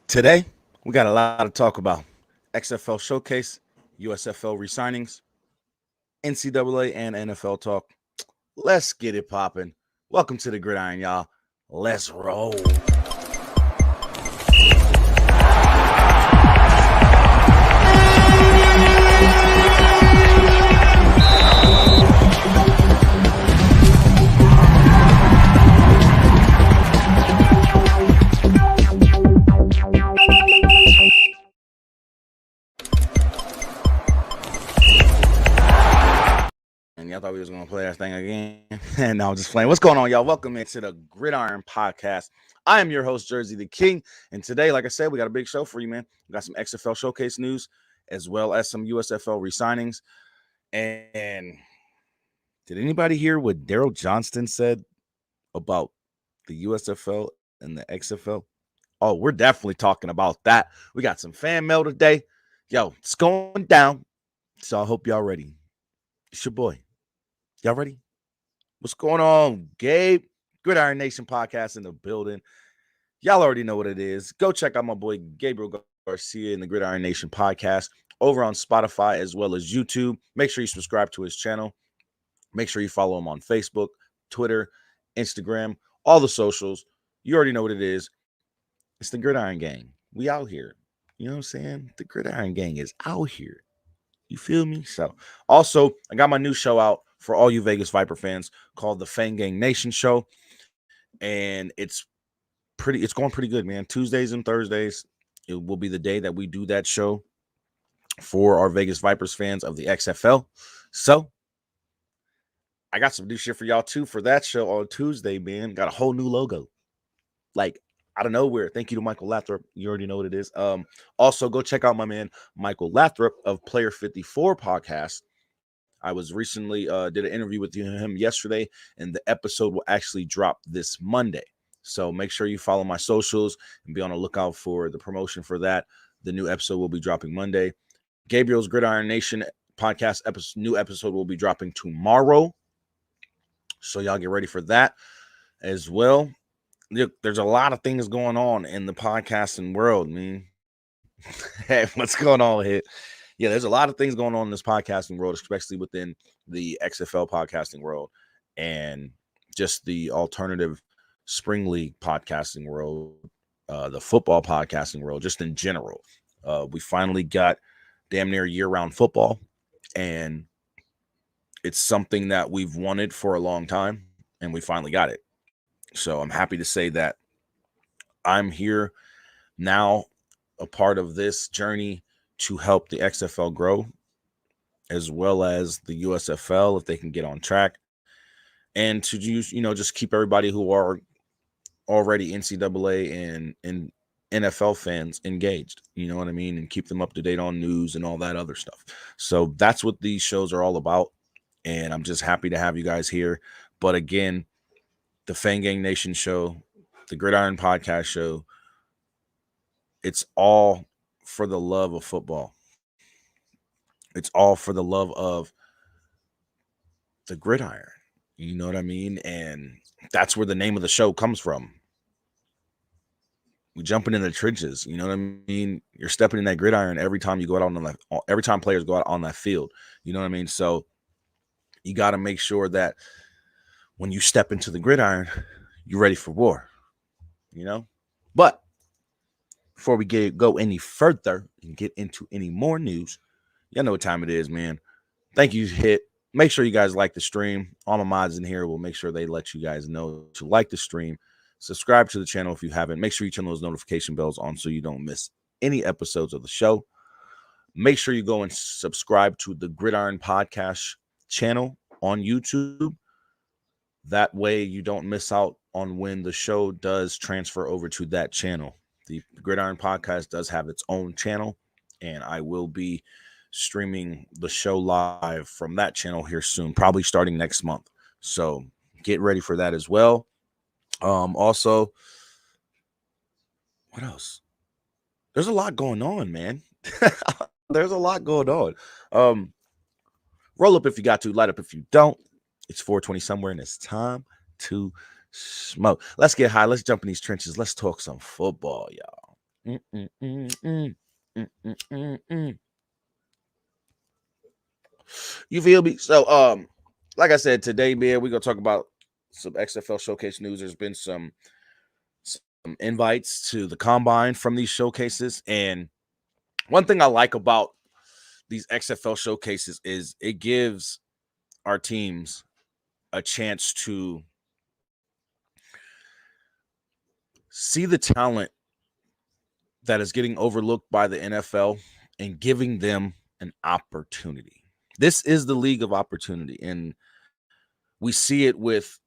Today, we got a lot to talk about. XFL Showcase, USFL resignings, NCAA and NFL talk. Let's get it popping. Welcome to the Gridiron, y'all. Let's roll. And y'all thought we was going to play that thing again. And now I'm just playing. What's going on, y'all? Welcome into the Gridiron Podcast. I am your host, Jersey the King. And today, like I said, we got a big show for you, man. We got some XFL Showcase news as well as some USFL resignings. And did anybody hear what Daryl Johnston said about the USFL and the XFL? Oh, we're definitely talking about that. We got some fan mail today. Yo, it's going down. So I hope y'all ready. It's your boy. Y'all ready? What's going on, Gabe? Gridiron Nation podcast in the building. Y'all already know what it is. Go check out my boy Gabriel Garcia in the Gridiron Nation podcast over on Spotify as well as YouTube. Make sure you subscribe to his channel. Make sure you follow him on Facebook, Twitter, Instagram, all the socials. You already know what it is. It's the Gridiron Gang. We out here. You know what I'm saying? The Gridiron Gang is out here. You feel me? So, also, I got my new show out for all you Vegas Viper fans called the Fan Gang Nation Show. And it's going pretty good, man. Tuesdays and Thursdays, it will be the day that we do that show for our Vegas Vipers fans of the XFL. So, I got some new shit for y'all too for that show on Tuesday, man. Got a whole new logo. Like, out of nowhere. Thank you to Michael Lathrop. You already know what it is. Also, go check out my man Michael Lathrop of Player 54 podcast. I was recently did an interview with him yesterday, and the episode will actually drop this Monday. So make sure you follow my socials and be on the lookout for the promotion for that. The new episode will be dropping Monday. Gabriel's Gridiron Nation podcast new episode will be dropping tomorrow. So y'all get ready for that as well. Look, there's a lot of things going on in the podcasting world, man. Hey, what's going on here? Yeah, there's a lot of things going on in this podcasting world, especially within the XFL podcasting world and just the alternative spring league podcasting world, the football podcasting world, just in general. We finally got damn near year-round football, and it's something that we've wanted for a long time, and we finally got it. So I'm happy to say that I'm here now, a part of this journey to help the XFL grow, as well as the USFL if they can get on track, and to use, just keep everybody who are already NCAA and NFL fans engaged. You know what I mean, and keep them up to date on news and all that other stuff. So that's what these shows are all about, and I'm just happy to have you guys here. But again, the Fan Gang Nation show, the Gridiron Podcast show, it's all for the love of football. It's all for the love of the gridiron. You know what I mean? And that's where the name of the show comes from. We jumping in the trenches. You know what I mean? You're stepping in that gridiron every time you go out on that. Every time players go out on that field. You know what I mean? So you got to make sure that when you step into the gridiron, you're ready for war. But before we go any further and get into any more news, y'all know what time it is, man. Thank you, Hit. Make sure you guys like the stream. All my mods in here will make sure they let you guys know to like the stream. Subscribe to the channel if you haven't. Make sure you turn those notification bells on so you don't miss any episodes of the show. Make sure you go and subscribe to the Gridiron Podcast channel on YouTube. That way you don't miss out on when the show does transfer over to that channel. The Gridiron Podcast does have its own channel, and I will be streaming the show live from that channel here soon, probably starting next month. So get ready for that as well. Also, what else? There's a lot going on, man. There's a lot going on. Roll up if you got to, light up if you don't. It's 4:20 somewhere, and it's time to smoke. Let's get high. Let's jump in these trenches. Let's talk some football, y'all. You feel me? So, like I said, today, man, we're gonna talk about some XFL Showcase news. There's been some invites to the combine from these showcases, and one thing I like about these XFL Showcases is it gives our teams a chance to see the talent that is getting overlooked by the NFL and giving them an opportunity. This is the league of opportunity, and we see it with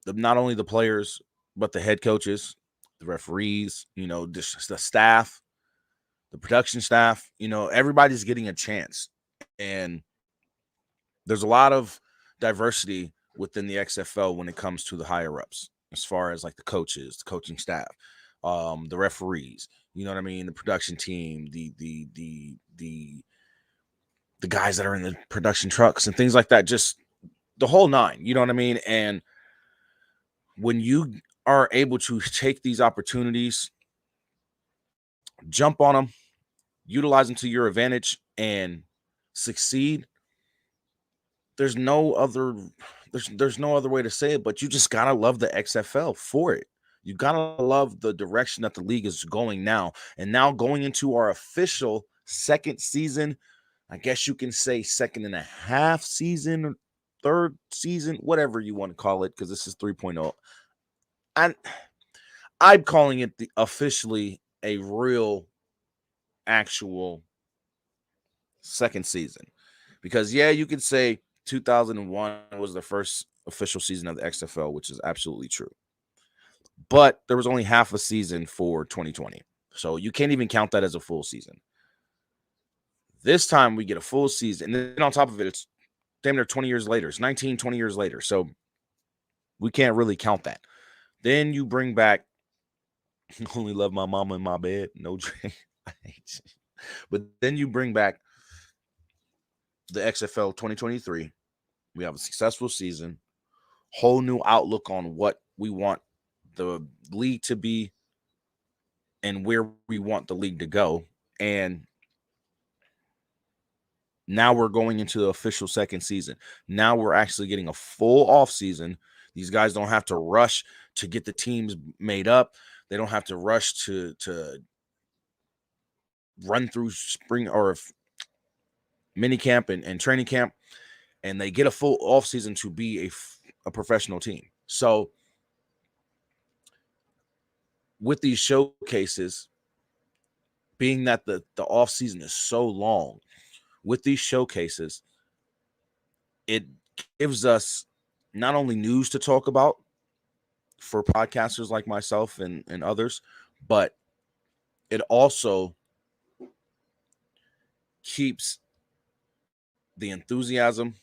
not only the players but the head coaches, the referees, the staff, the production staff. Everybody's getting a chance, and there's a lot of diversity within the XFL when it comes to the higher ups, as far as like the coaches, the coaching staff, the referees. You know what I mean? The production team, the guys that are in the production trucks and things like that. Just the whole nine. You know what I mean? And when you are able to take these opportunities, jump on them, utilize them to your advantage, and succeed, there's no other way to say it, but you just gotta love the XFL for it. You gotta love the direction that the league is going now. And now going into our official second season, I guess you can say second and a half season, or third season, whatever you want to call it, because this is 3.0. I'm calling it officially a real, actual second season. Because, yeah, you could say 2001 was the first official season of the XFL, which is absolutely true. But there was only half a season for 2020. So you can't even count that as a full season. This time we get a full season. And then on top of it, it's damn near 20 years later. It's 19, 20 years later. So we can't really count that. Then you bring back Only Love My Mama in My Bed. No drink. But then you bring back the XFL 2023. We have a successful season. Whole new outlook on what we want the league to be and where we want the league to go. And now we're going into the official second season. Now we're actually getting a full off season. These guys don't have to rush to get the teams made up. They don't have to rush to run through spring or mini camp and training camp, and they get a full off season to be a professional team. So with these showcases, being that the off season is so long, with these showcases, it gives us not only news to talk about for podcasters like myself and others, but it also keeps the enthusiasm,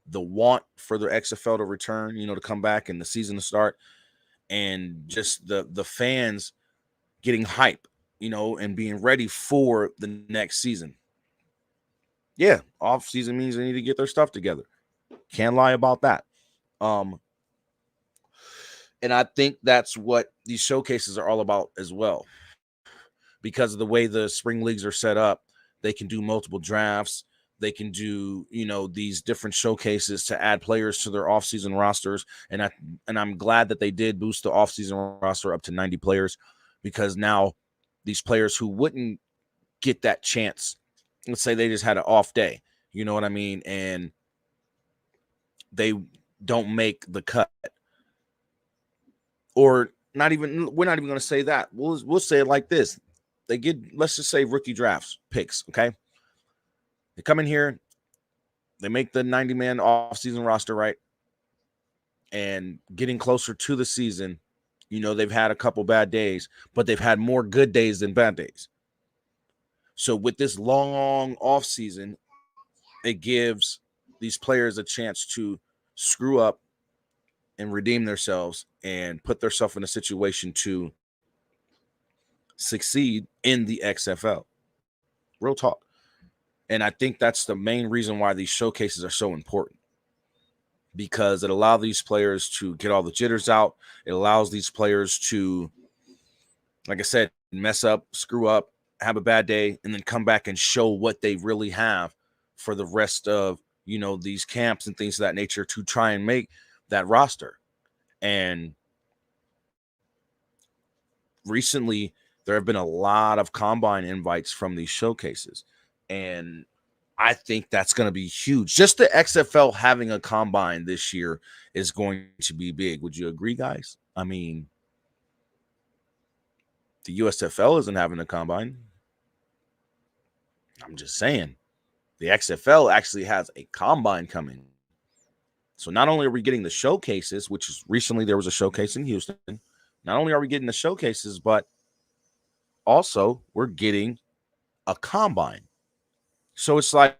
the want for the XFL to return, to come back and the season to start, and just the fans getting hype, and being ready for the next season. Yeah, off season means they need to get their stuff together. Can't lie about that. And I think that's what these showcases are all about as well. Because of the way the spring leagues are set up, they can do multiple drafts. They can do, these different showcases to add players to their offseason rosters. And I'm glad that they did boost the offseason roster up to 90 players, because now these players who wouldn't get that chance, let's say they just had an off day, you know what I mean, and they don't make the cut, or we're not even going to say that. We'll say it like this. They get, let's just say, rookie drafts picks, okay? They come in here, they make the 90-man offseason roster, right? And getting closer to the season, they've had a couple bad days, but they've had more good days than bad days. So with this long offseason, it gives these players a chance to screw up and redeem themselves and put themselves in a situation to succeed in the XFL. Real talk. And I think that's the main reason why these showcases are so important, because it allows these players to get all the jitters out. It allows these players to, like I said, mess up, screw up, have a bad day, and then come back and show what they really have for the rest of, these camps and things of that nature to try and make that roster. And recently, there have been a lot of combine invites from these showcases. And I think that's going to be huge. Just the XFL having a combine this year is going to be big. Would you agree, guys? I mean, the USFL isn't having a combine. I'm just saying. The XFL actually has a combine coming. So not only are we getting the showcases, which is recently there was a showcase in Houston. Not only are we getting the showcases, but also we're getting a combine. So it's like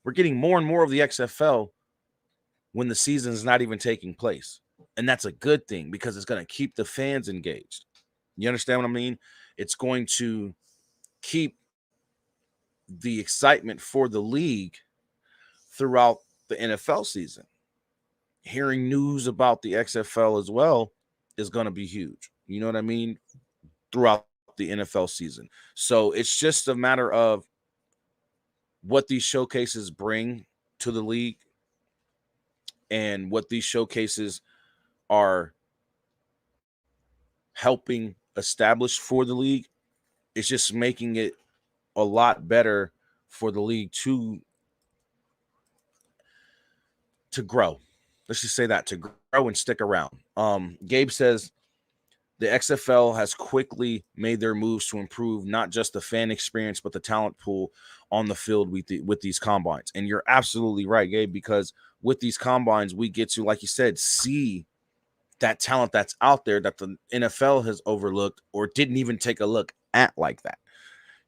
we're getting more and more of the XFL when the season is not even taking place. And that's a good thing because it's going to keep the fans engaged. You understand what I mean? It's going to keep the excitement for the league throughout the NFL season. Hearing news about the XFL as well is going to be huge. You know what I mean? Throughout the NFL season. So it's just a matter of what these showcases bring to the league and what these showcases are helping establish for the league. It's just making it a lot better for the league to grow. Let's just say that, to grow and stick around. Gabe says the XFL has quickly made their moves to improve not just the fan experience, but the talent pool on the field with these combines. And you're absolutely right, Gabe, because with these combines, we get to, like you said, see that talent that's out there that the NFL has overlooked or didn't even take a look at like that.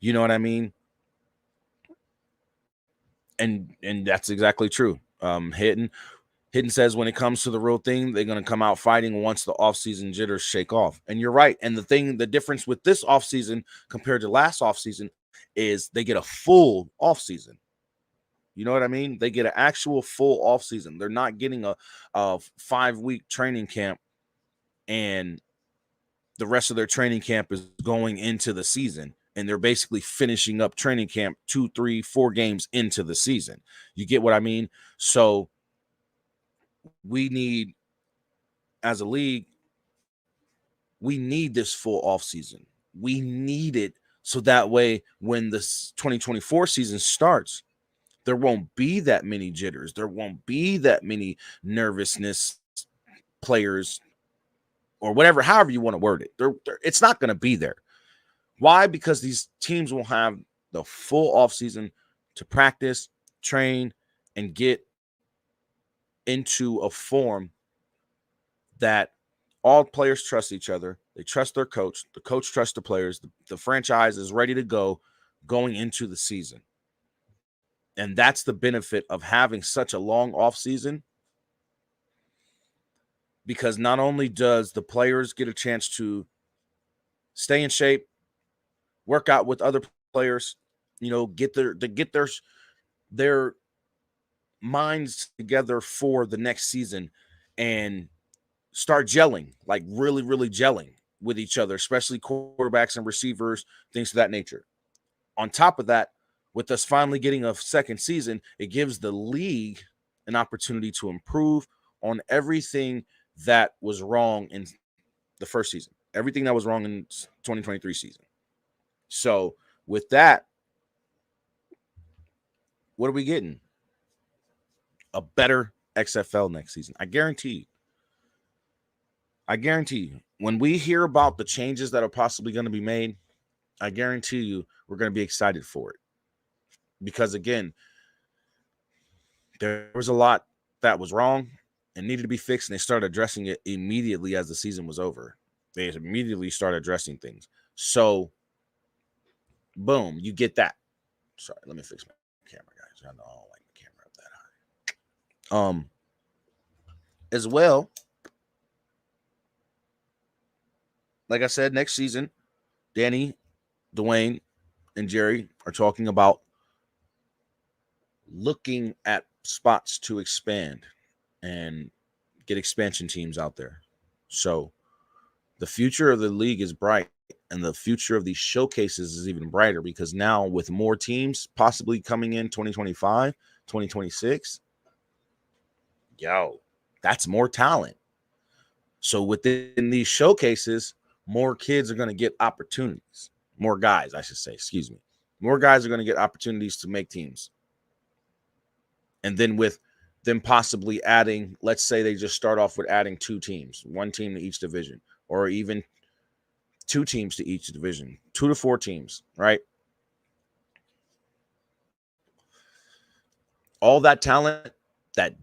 You know what I mean? And that's exactly true. Hidden says when it comes to the real thing, they're going to come out fighting once the offseason jitters shake off. And you're right. And the difference with this offseason compared to last offseason is they get a full offseason. You know what I mean? They get an actual full offseason. They're not getting a 5-week training camp and the rest of their training camp is going into the season. And they're basically finishing up training camp 2, 3, 4 games into the season. You get what I mean? So we need, as a league, we need this full offseason. We need it so that way when the 2024 season starts, there won't be that many jitters. There won't be that many nervousness players or whatever, however you want to word it. It's not going to be there. Why? Because these teams will have the full offseason to practice, train, and get into a form that all players trust each other. They trust their coach. The coach trusts the players. The franchise is ready to go going into the season. And that's the benefit of having such a long offseason, because not only does the players get a chance to stay in shape, work out with other players, get their minds together for the next season and start gelling, like really, really gelling with each other, especially quarterbacks and receivers, things of that nature. On top of that, with us finally getting a second season, it gives the league an opportunity to improve on everything that was wrong in the first season, everything that was wrong in 2023 season. So with that, what are we getting? A better XFL next season. I guarantee you, when we hear about the changes that are possibly going to be made, I guarantee you we're going to be excited for it. Because again, there was a lot that was wrong and needed to be fixed, and they started addressing it immediately as the season was over. They immediately started addressing things. So, boom, you get that. Sorry, let me fix my camera, guys. I know I don't like the camera up that high. As well, like I said, next season, Danny, Dwayne, and Jerry are talking about looking at spots to expand and get expansion teams out there. So the future of the league is bright. And the future of these showcases is even brighter because now with more teams possibly coming in 2025, 2026, yo, that's more talent. So within these showcases, more kids are going to get opportunities. More guys, I should say, excuse me. More guys are going to get opportunities to make teams. And then with them possibly adding, let's say they just start off with adding 2 teams, 1 team to each division, or even 2 teams to each division, 2 to 4 teams, right? All that talent that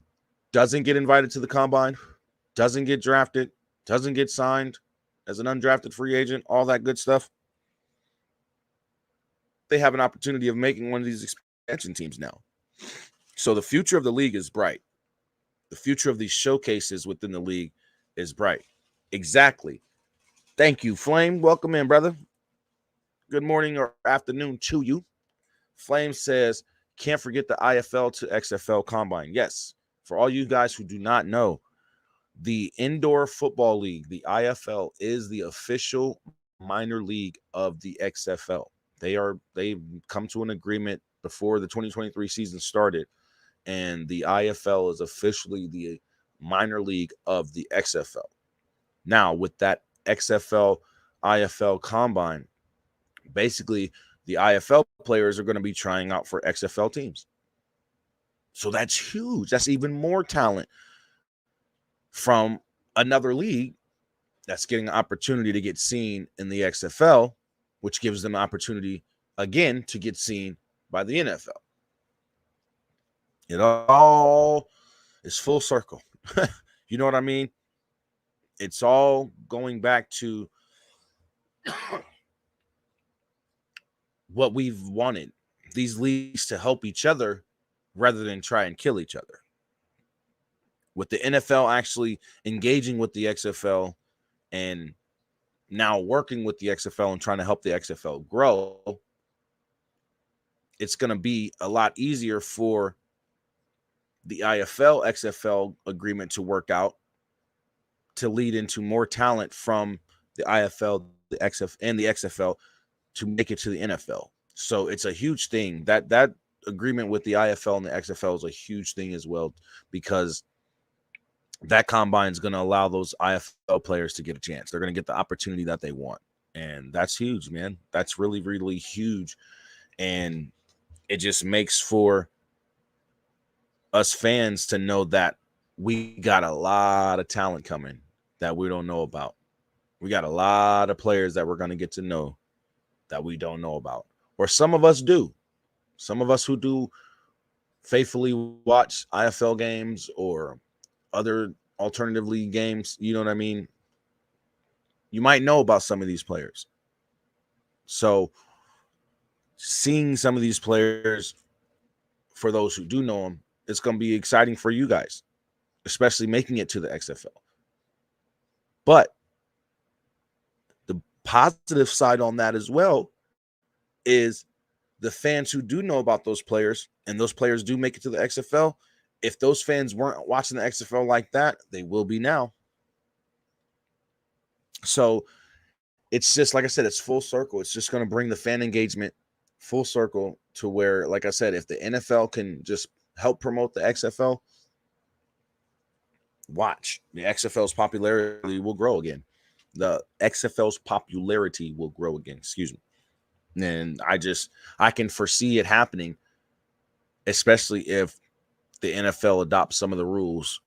doesn't get invited to the combine, doesn't get drafted, doesn't get signed as an undrafted free agent, all that good stuff, they have an opportunity of making one of these expansion teams now. So the future of the league is bright. The future of these showcases within the league is bright. Exactly. Thank you, Flame. Welcome in, brother. Good morning or afternoon to you. Flame says, can't forget the IFL to XFL combine. Yes, for all you guys who do not know, the Indoor Football League, the IFL, is the official minor league of the XFL. They've come to an agreement before the 2023 season started, and the IFL is officially the minor league of the XFL. Now, with that XFL IFL combine, basically the IFL players are going to be trying out for XFL teams. So that's huge. That's even more talent from another league that's getting an opportunity to get seen in the XFL, which gives them an opportunity again to get seen by the NFL. It all is full circle. You know what I mean? It's all going back to what we've wanted, these leagues to help each other rather than try and kill each other. With the NFL actually engaging with the XFL and now working with the XFL and trying to help the XFL grow, it's going to be a lot easier for the IFL XFL agreement to work out to lead into more talent from the IFL, the XFL, and the XFL to make it to the NFL. So it's a huge thing. That agreement with the IFL and the XFL is a huge thing as well, because that combine is going to allow those IFL players to get a chance. They're going to get the opportunity that they want. And that's huge, man. That's really, really huge. And it just makes for us fans to know that we got a lot of talent coming that we don't know about. We got a lot of players that we're going to get to know that we don't know about. Or some of us do. Some of us who do faithfully watch IFL games or other alternative league games, you know what I mean? You might know about some of these players. So seeing some of these players, for those who do know them, it's going to be exciting for you guys, especially making it to the XFL. But the positive side on that as well is the fans who do know about those players, and those players do make it to the XFL. If those fans weren't watching the XFL like that, they will be now. So it's just, like I said, it's full circle. It's just going to bring the fan engagement full circle to where, like I said, if the NFL can just help promote the XFL, watch. The XFL's popularity will grow again. The XFL's popularity will grow again. Excuse me. And I can foresee it happening, especially if the NFL adopts some of the rules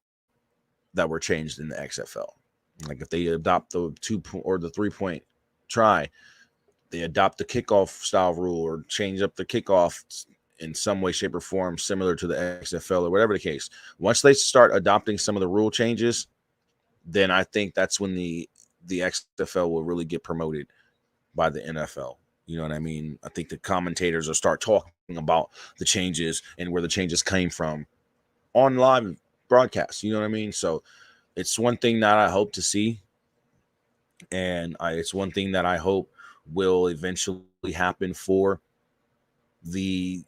that were changed in the XFL. Like if they adopt the 2 or the 3-point try, they adopt the kickoff style rule or change up the kickoff in some way, shape, or form, similar to the XFL or whatever the case. Once they start adopting some of the rule changes, then I think that's when the XFL will really get promoted by the NFL. You know what I mean? I think the commentators will start talking about the changes and where the changes came from on live broadcasts. You know what I mean? So it's one thing that I hope to see. And it's one thing that I hope will eventually happen for the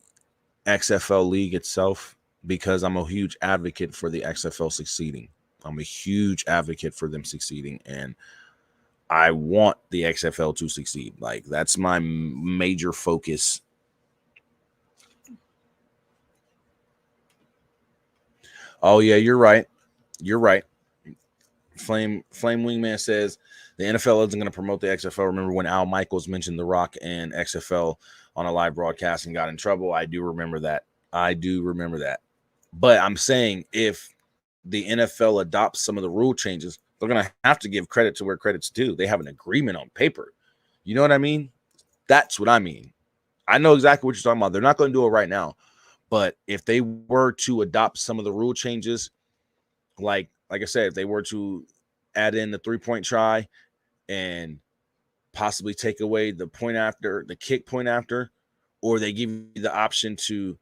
XFL league itself, because I'm a huge advocate for the XFL succeeding. I'm a huge advocate for them succeeding. And I want the XFL to succeed. Like, that's my major focus. Oh yeah, you're right. You're right. Flame Wingman says the NFL isn't going to promote the XFL. Remember when Al Michaels mentioned The Rock and XFL on a live broadcast and got in trouble? I do remember that. But I'm saying if the NFL adopts some of the rule changes, they're going to have to give credit to where credit's due. They have an agreement on paper. You know what I mean? That's what I mean. I know exactly what you're talking about. They're not going to do it right now. But if they were to adopt some of the rule changes, like I said, if they were to add in the 3-point try and possibly take away the kick point after, or they give you the option to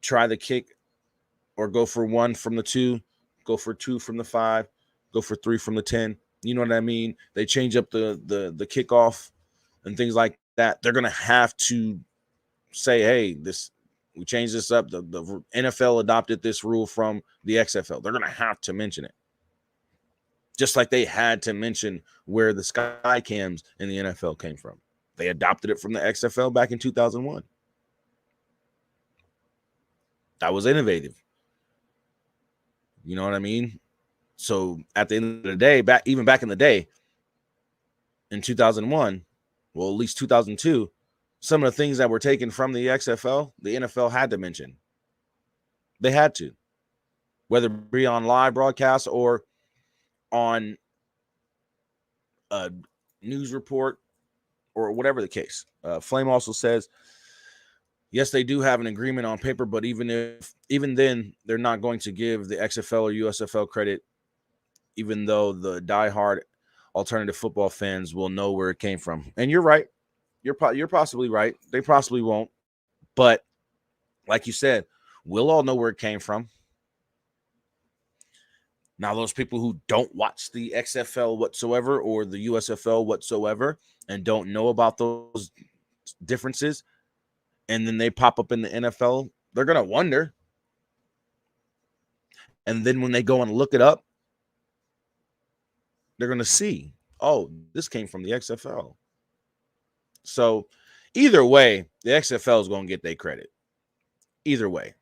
try the kick or go for 1 from the 2, go for 2 from the 5, go for 3 from the 10. You know what I mean? They change up the kickoff and things like that. They're going to have to say, hey, we changed this up. The NFL adopted this rule from the XFL. They're going to have to mention it. Just like they had to mention where the sky cams in the NFL came from. They adopted it from the XFL back in 2001. That was innovative. You know what I mean? So at the end of the day, even back in the day, in 2001, well, at least 2002, some of the things that were taken from the XFL, the NFL had to mention. They had to. Whether it be on live broadcast or on a news report or whatever the case. Flame also says, yes, they do have an agreement on paper, but even then, they're not going to give the XFL or USFL credit, even though the diehard alternative football fans will know where it came from. And you're right. You're possibly right. They possibly won't. But like you said, we'll all know where it came from. Now, those people who don't watch the XFL whatsoever or the USFL whatsoever and don't know about those differences, and then they pop up in the NFL, they're going to wonder. And then when they go and look it up, they're going to see, oh, this came from the XFL. So either way, the XFL is going to get their credit. Either way.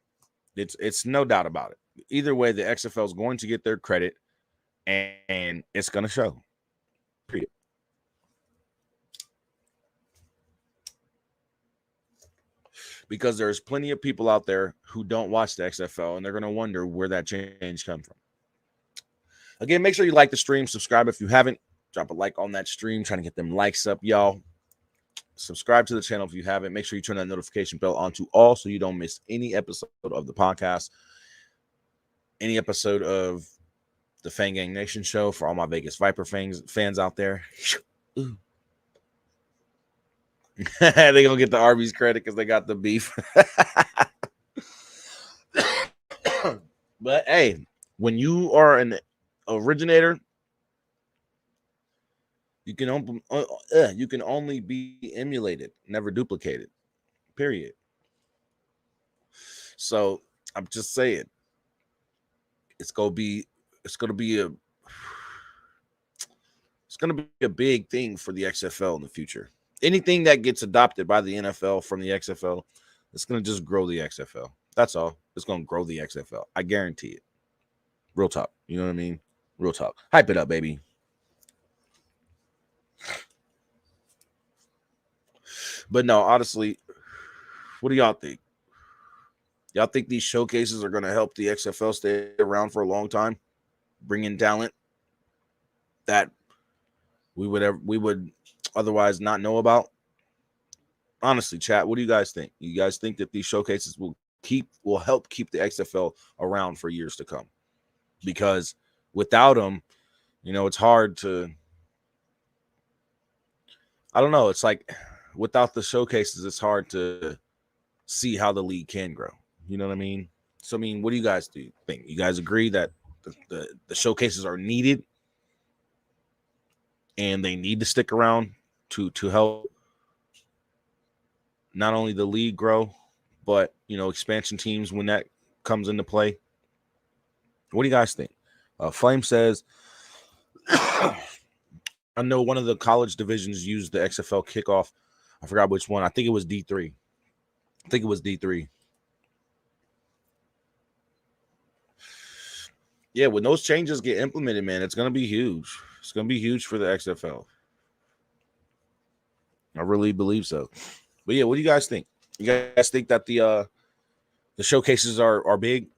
It's no doubt about it. Either way, the XFL is going to get their credit, and it's going to show. Period. Because there's plenty of people out there who don't watch the XFL, and they're going to wonder where that change comes from. Again, make sure you like the stream. Subscribe if you haven't. Drop a like on that stream. Trying to get them likes up, y'all. Subscribe to the channel if you haven't. Make sure you turn that notification bell on to all so you don't miss any episode of the podcast, any episode of the Fang Gang Nation show for all my Vegas Viper fans out there. They're going to get the Arby's credit because they got the beef. But, hey, when you are an originator, you can only be emulated, never duplicated. Period. So I'm just saying, it's gonna be a big thing for the XFL in the future. Anything that gets adopted by the NFL from the XFL, it's gonna just grow the XFL. That's all. It's gonna grow the XFL. I guarantee it. Real talk. You know what I mean? Real talk. Hype it up, baby. But no, honestly, what do y'all think? Y'all think these showcases are going to help the XFL stay around for a long time, bring in talent that we would otherwise not know about? Honestly, chat, what do you guys think? You guys think that these showcases will help keep the XFL around for years to come? Because without them, it's hard to. I don't know. It's like without the showcases, it's hard to see how the league can grow. You know what I mean? So, what do you guys think? You guys agree that the showcases are needed and they need to stick around to help not only the league grow, but, expansion teams when that comes into play? What do you guys think? Flame says, I know one of the college divisions used the XFL kickoff. I forgot which one. I think it was D3. Yeah, when those changes get implemented, man, it's going to be huge. It's going to be huge for the XFL. I really believe so. But yeah, what do you guys think? You guys think that the showcases are big?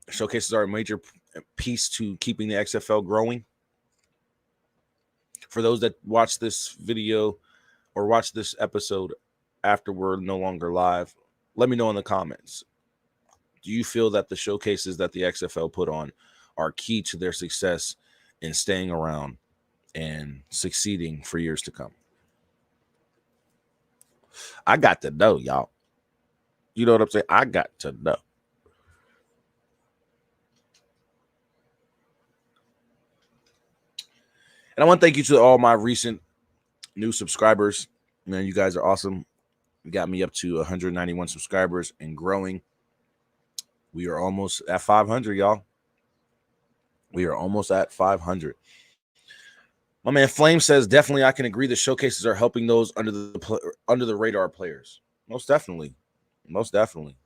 Showcases are a major piece to keeping the XFL growing. For those that watch this video or watch this episode after we're no longer live, let me know in the comments. Do you feel that the showcases that the XFL put on are key to their success in staying around and succeeding for years to come? I got to know, y'all. You know what I'm saying? I got to know. And I want to thank you to all my recent new subscribers. Man, you guys are awesome. You got me up to 191 subscribers and growing. We are almost at 500, y'all. We are almost at 500. My man Flame says, definitely I can agree the showcases are helping those under the radar players. Most definitely. Most definitely.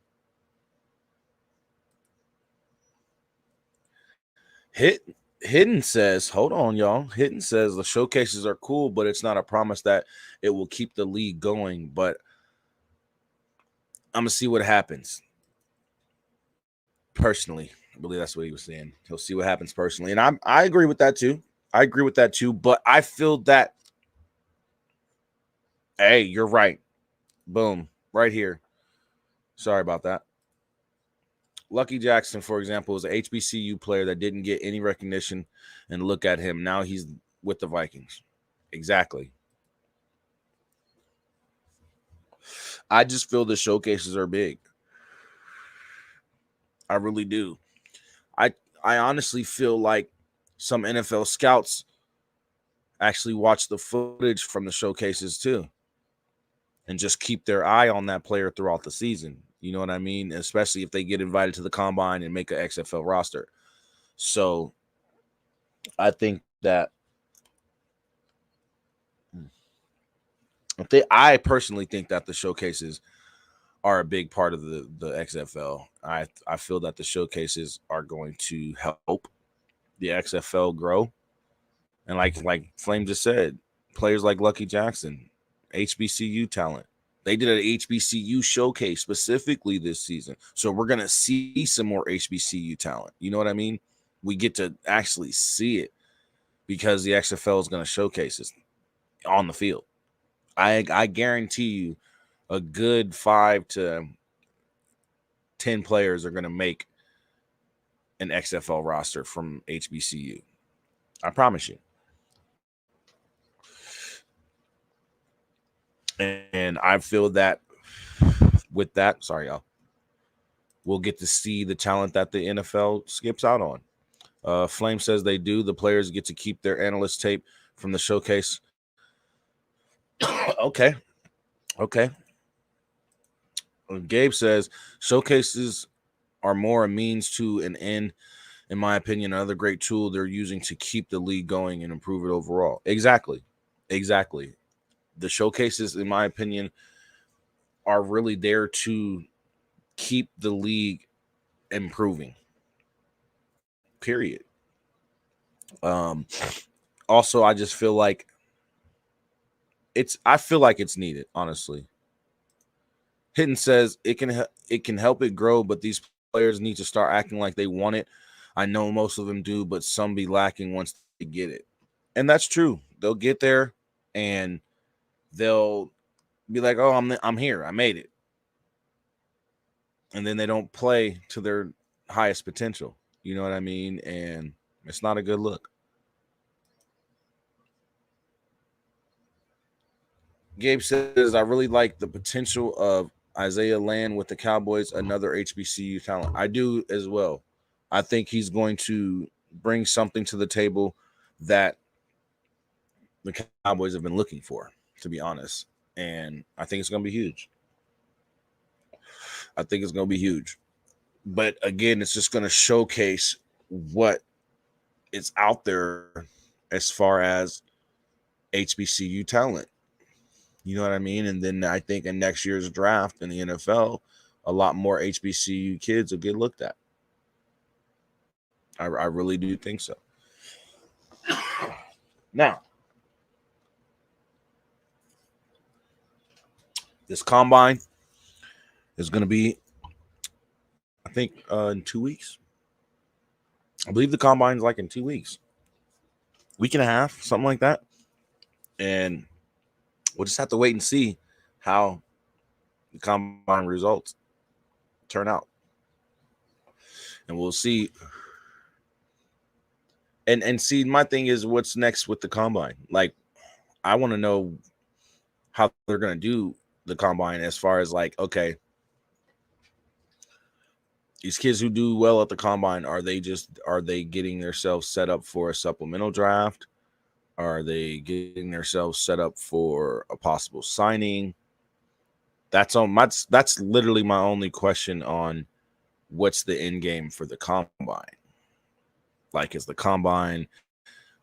Hidden says, hold on, y'all. Hidden says the showcases are cool, but it's not a promise that it will keep the league going. But I'm going to see what happens. Personally, I believe that's what he was saying. He'll see what happens personally. And I agree with that too. But I feel that, hey, you're right. Boom. Right here. Sorry about that. Lucky Jackson, for example, is an HBCU player that didn't get any recognition, and look at him. Now he's with the Vikings. Exactly. I just feel the showcases are big. I really do. I honestly feel like some NFL scouts actually watch the footage from the showcases too and just keep their eye on that player throughout the season. You know what I mean? Especially if they get invited to the combine and make an XFL roster. So I think that I personally think that the showcases are a big part of the XFL. I feel that the showcases are going to help the XFL grow. And like Flame just said, players like Lucky Jackson, HBCU talent. They did an HBCU showcase specifically this season. So we're going to see some more HBCU talent. You know what I mean? We get to actually see it because the XFL is going to showcase it on the field. I guarantee you a good 5 to 10 players are going to make an XFL roster from HBCU. I promise you. And I feel that with that, sorry, y'all, we'll get to see the talent that the NFL skips out on. Flame says they do. The players get to keep their analyst tape from the showcase. Okay. Gabe says showcases are more a means to an end. In my opinion, another great tool they're using to keep the league going and improve it overall. Exactly. The showcases, in my opinion, are really there to keep the league improving. Period. Also, I just feel like it's needed, honestly. Hidden says it can help it grow, but these players need to start acting like they want it. I know most of them do, but some be lacking once they get it. And that's true. They'll get there and they'll be like, "Oh, I'm here. I made it." And then they don't play to their highest potential. You know what I mean? And it's not a good look. Gabe says, I really like the potential of Isaiah Land with the Cowboys, another HBCU talent. I do as well. I think he's going to bring something to the table that the Cowboys have been looking for, to be honest. And I think it's going to be huge. But again, it's just going to showcase what is out there as far as HBCU talent. You know what I mean? And then I think in next year's draft in the NFL, a lot more HBCU kids will get looked at. I really do think so. Now, this combine is going to be, I think, in 2 weeks. I believe the combine is like in 2 weeks, week and a half, something like that. And we'll just have to wait and see how the combine results turn out. And we'll see. And see, my thing is, what's next with the combine? Like, I want to know how they're going to do the combine as far as like, okay, these kids who do well at the combine, are they getting themselves set up for a supplemental draft? Are they getting themselves set up for a possible signing? That's literally my only question on what's the end game for the combine. Like, is the combine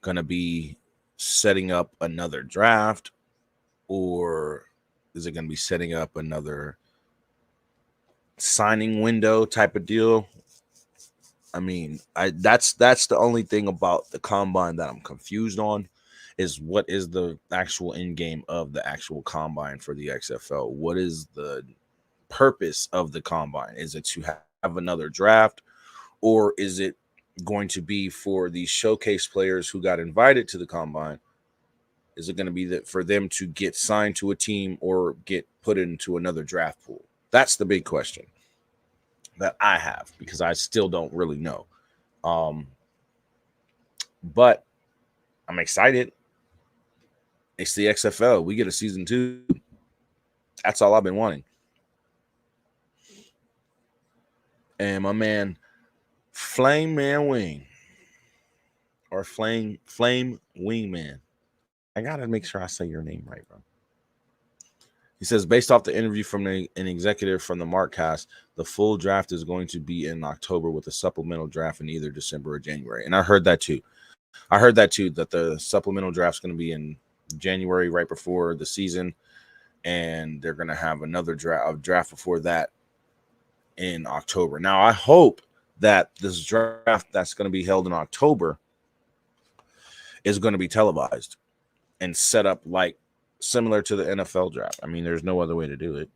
going to be setting up another draft, or is it going to be setting up another signing window type of deal? I mean, that's the only thing about the combine that I'm confused on, is what is the actual end game of the actual combine for the XFL? What is the purpose of the combine? Is it to have another draft, or is it going to be for these showcase players who got invited to the combine? Is it going to be that for them to get signed to a team or get put into another draft pool? That's the big question that I have, because I still don't really know. But I'm excited. It's the XFL. We get a season 2. That's all I've been wanting. And my man, Flame Man Wing, or Flame Wingman. I gotta make sure I say your name right, bro. He says, based off the interview from an executive from the Markcast, the full draft is going to be in October with a supplemental draft in either December or January. And I heard that too. That the supplemental draft is going to be in January, right before the season. And they're going to have another draft before that in October. Now, I hope that this draft that's going to be held in October is going to be televised and set up like similar to the NFL draft. I mean, there's no other way to do it.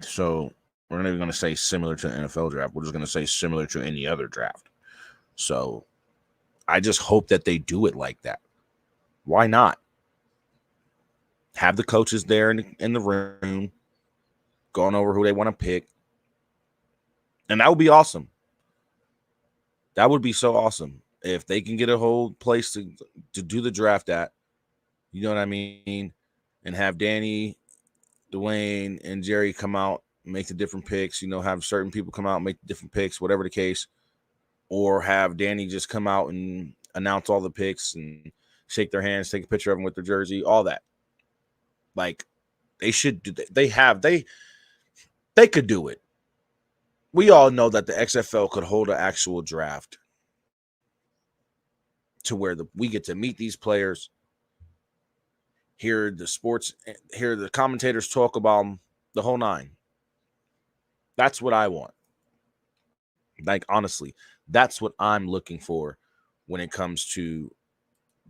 So we're not even going to say similar to the NFL draft. We're just going to say similar to any other draft. So I just hope that they do it like that. Why not? Have the coaches there in the room going over who they want to pick. And that would be awesome. That would be so awesome if they can get a whole place to do the draft at. You know what I mean? And have Danny, Dwayne, and Jerry come out, make the different picks. You know, have certain people come out and make the different picks, whatever the case. Or have Danny just come out and announce all the picks and shake their hands, take a picture of them with their jersey, all that. Like, they should do. They could do it. We all know that the XFL could hold an actual draft to where we get to meet these players, hear the commentators talk about them, the whole nine. That's what I want. Like, honestly, that's what I'm looking for when it comes to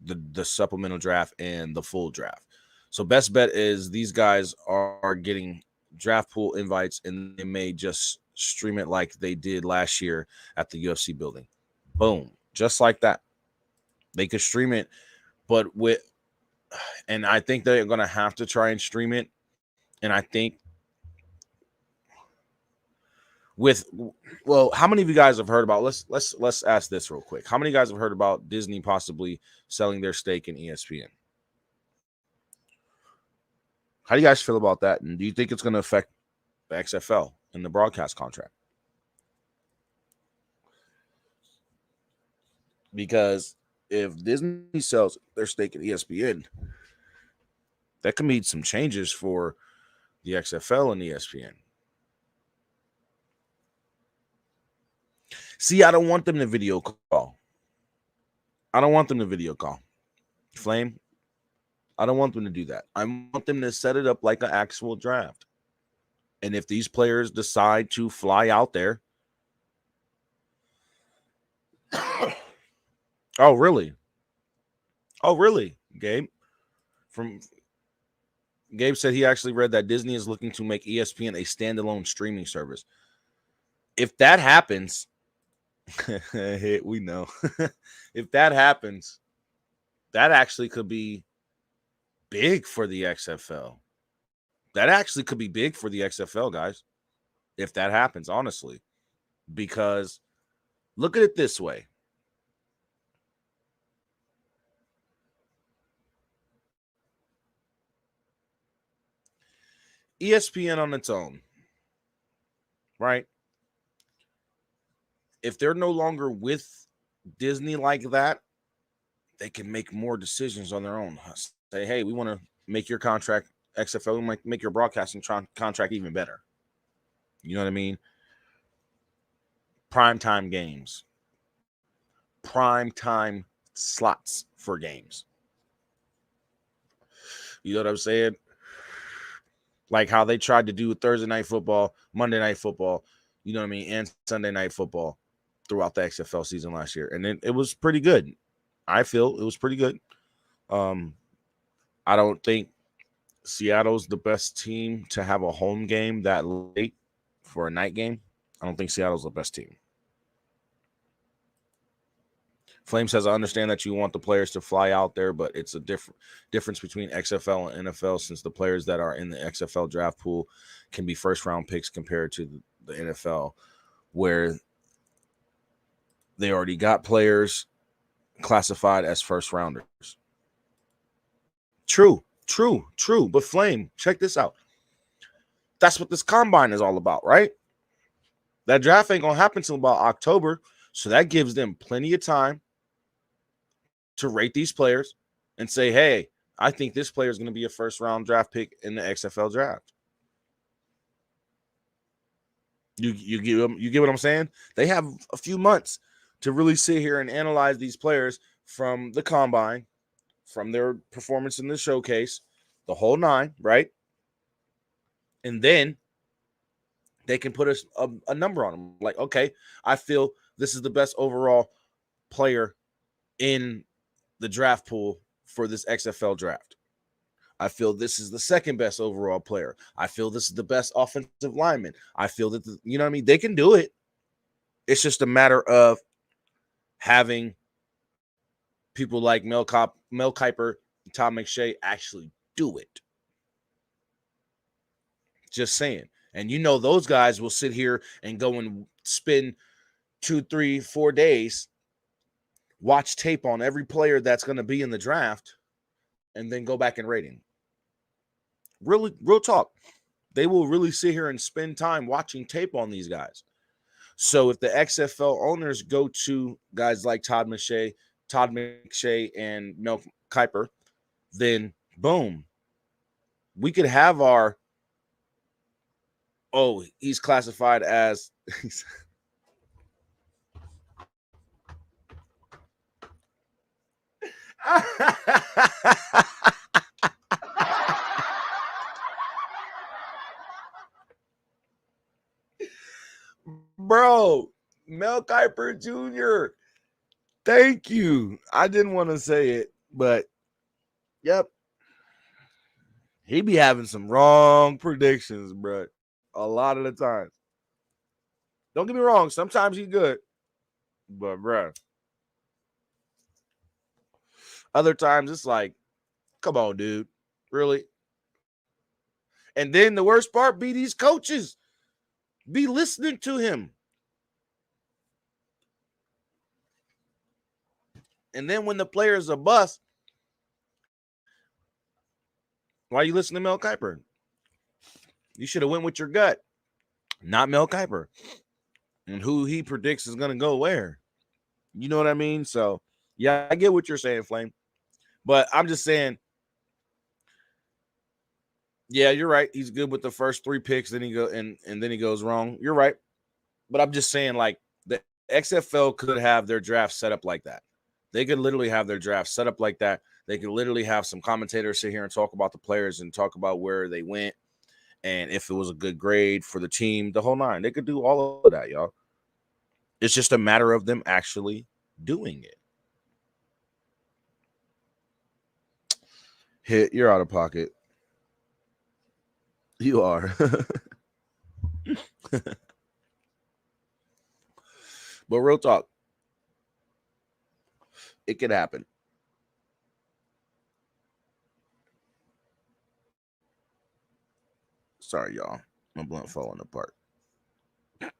the supplemental draft and the full draft. So best bet is these guys are getting draft pool invites, and they may just stream it like they did last year at the UFC building. Boom. Just like that. They could stream it, and I think they're going to have to try and stream it. And I think how many of you guys have heard about, let's ask this real quick. How many guys have heard about Disney possibly selling their stake in ESPN? How do you guys feel about that? And do you think it's going to affect the XFL and the broadcast contract? Because if Disney sells their stake in ESPN, that can mean some changes for the XFL and ESPN. See, I don't want them to video call. I don't want them to video call. Flame, I don't want them to do that. I want them to set it up like an actual draft. And if these players decide to fly out there. Oh, really? Oh, really, Gabe? Gabe said he actually read that Disney is looking to make ESPN a standalone streaming service. If that happens, we know. If that happens, that actually could be big for the XFL. That actually could be big for the XFL, guys. If that happens, honestly. Because look at it this way. ESPN on its own, right? If they're no longer with Disney like that, they can make more decisions on their own. Say, hey, we want to make your contract, XFL, we might make your broadcasting contract even better. You know what I mean? Primetime games. Primetime slots for games. You know what I'm saying? Like how they tried to do Thursday night football, Monday night football, you know what I mean, and Sunday night football throughout the XFL season last year. And it was pretty good. I feel it was pretty good. I don't think Seattle's the best team to have a home game that late for a night game. I don't think Seattle's the best team. Flame says, I understand that you want the players to fly out there, but it's a difference between XFL and NFL since the players that are in the XFL draft pool can be first-round picks compared to the NFL, where they already got players classified as first-rounders. True. But Flame, check this out. That's what this combine is all about, right? That draft ain't going to happen until about October, so that gives them plenty of time to rate these players and say, hey, I think this player is going to be a first-round draft pick in the XFL draft. You get what I'm saying? They have a few months to really sit here and analyze these players from the combine, from their performance in the showcase, the whole nine, right? And then they can put a number on them. Like, okay, I feel this is the best overall player in the draft pool for this XFL draft. I feel this is the second best overall player. I feel this is the best offensive lineman. I feel that, you know what I mean? They can do it. It's just a matter of having people like Mel Kiper, Tom McShay actually do it. Just saying. And you know those guys will sit here and go and spend 2, 3, 4 days, watch tape on every player that's going to be in the draft, and then go back and rate him. Real talk. They will really sit here and spend time watching tape on these guys. So if the XFL owners go to guys like Todd McShay and Mel Kiper, then boom, we could have our, oh, he's classified as bro, Mel Kiper Jr. Thank you. I didn't want to say it, but yep. He be having some wrong predictions, bro. A lot of the times. Don't get me wrong. Sometimes he's good, but bro. Other times it's like, come on, dude. Really? And then the worst part be these coaches be listening to him. And then when the player's a bust, why are you listening to Mel Kiper? You should have went with your gut, not Mel Kiper. And who he predicts is going to go where. You know what I mean? So, yeah, I get what you're saying, Flame. But I'm just saying, yeah, you're right. He's good with the first 3 picks, then he then he goes wrong. You're right. But I'm just saying, like, the XFL could have their draft set up like that. They could literally have their draft set up like that. They could literally have some commentators sit here and talk about the players and talk about where they went and if it was a good grade for the team, the whole nine. They could do all of that, y'all. It's just a matter of them actually doing it. Hit, you're out of pocket. You are. But real talk, it could happen. Sorry, y'all. My blunt falling apart. But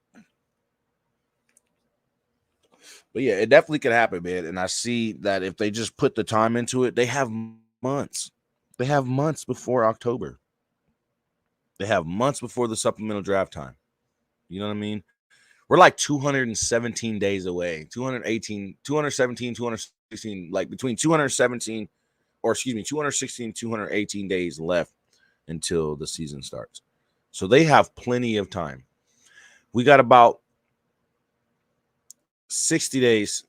yeah, it definitely could happen, man. And I see that if they just put the time into it, they have months. They have months before October. They have months before the supplemental draft time. You know what I mean? We're like 217 days away. 218, 217, 216, like between 217 or excuse me, 216, 218 days left until the season starts. So they have plenty of time. We got about 60 days,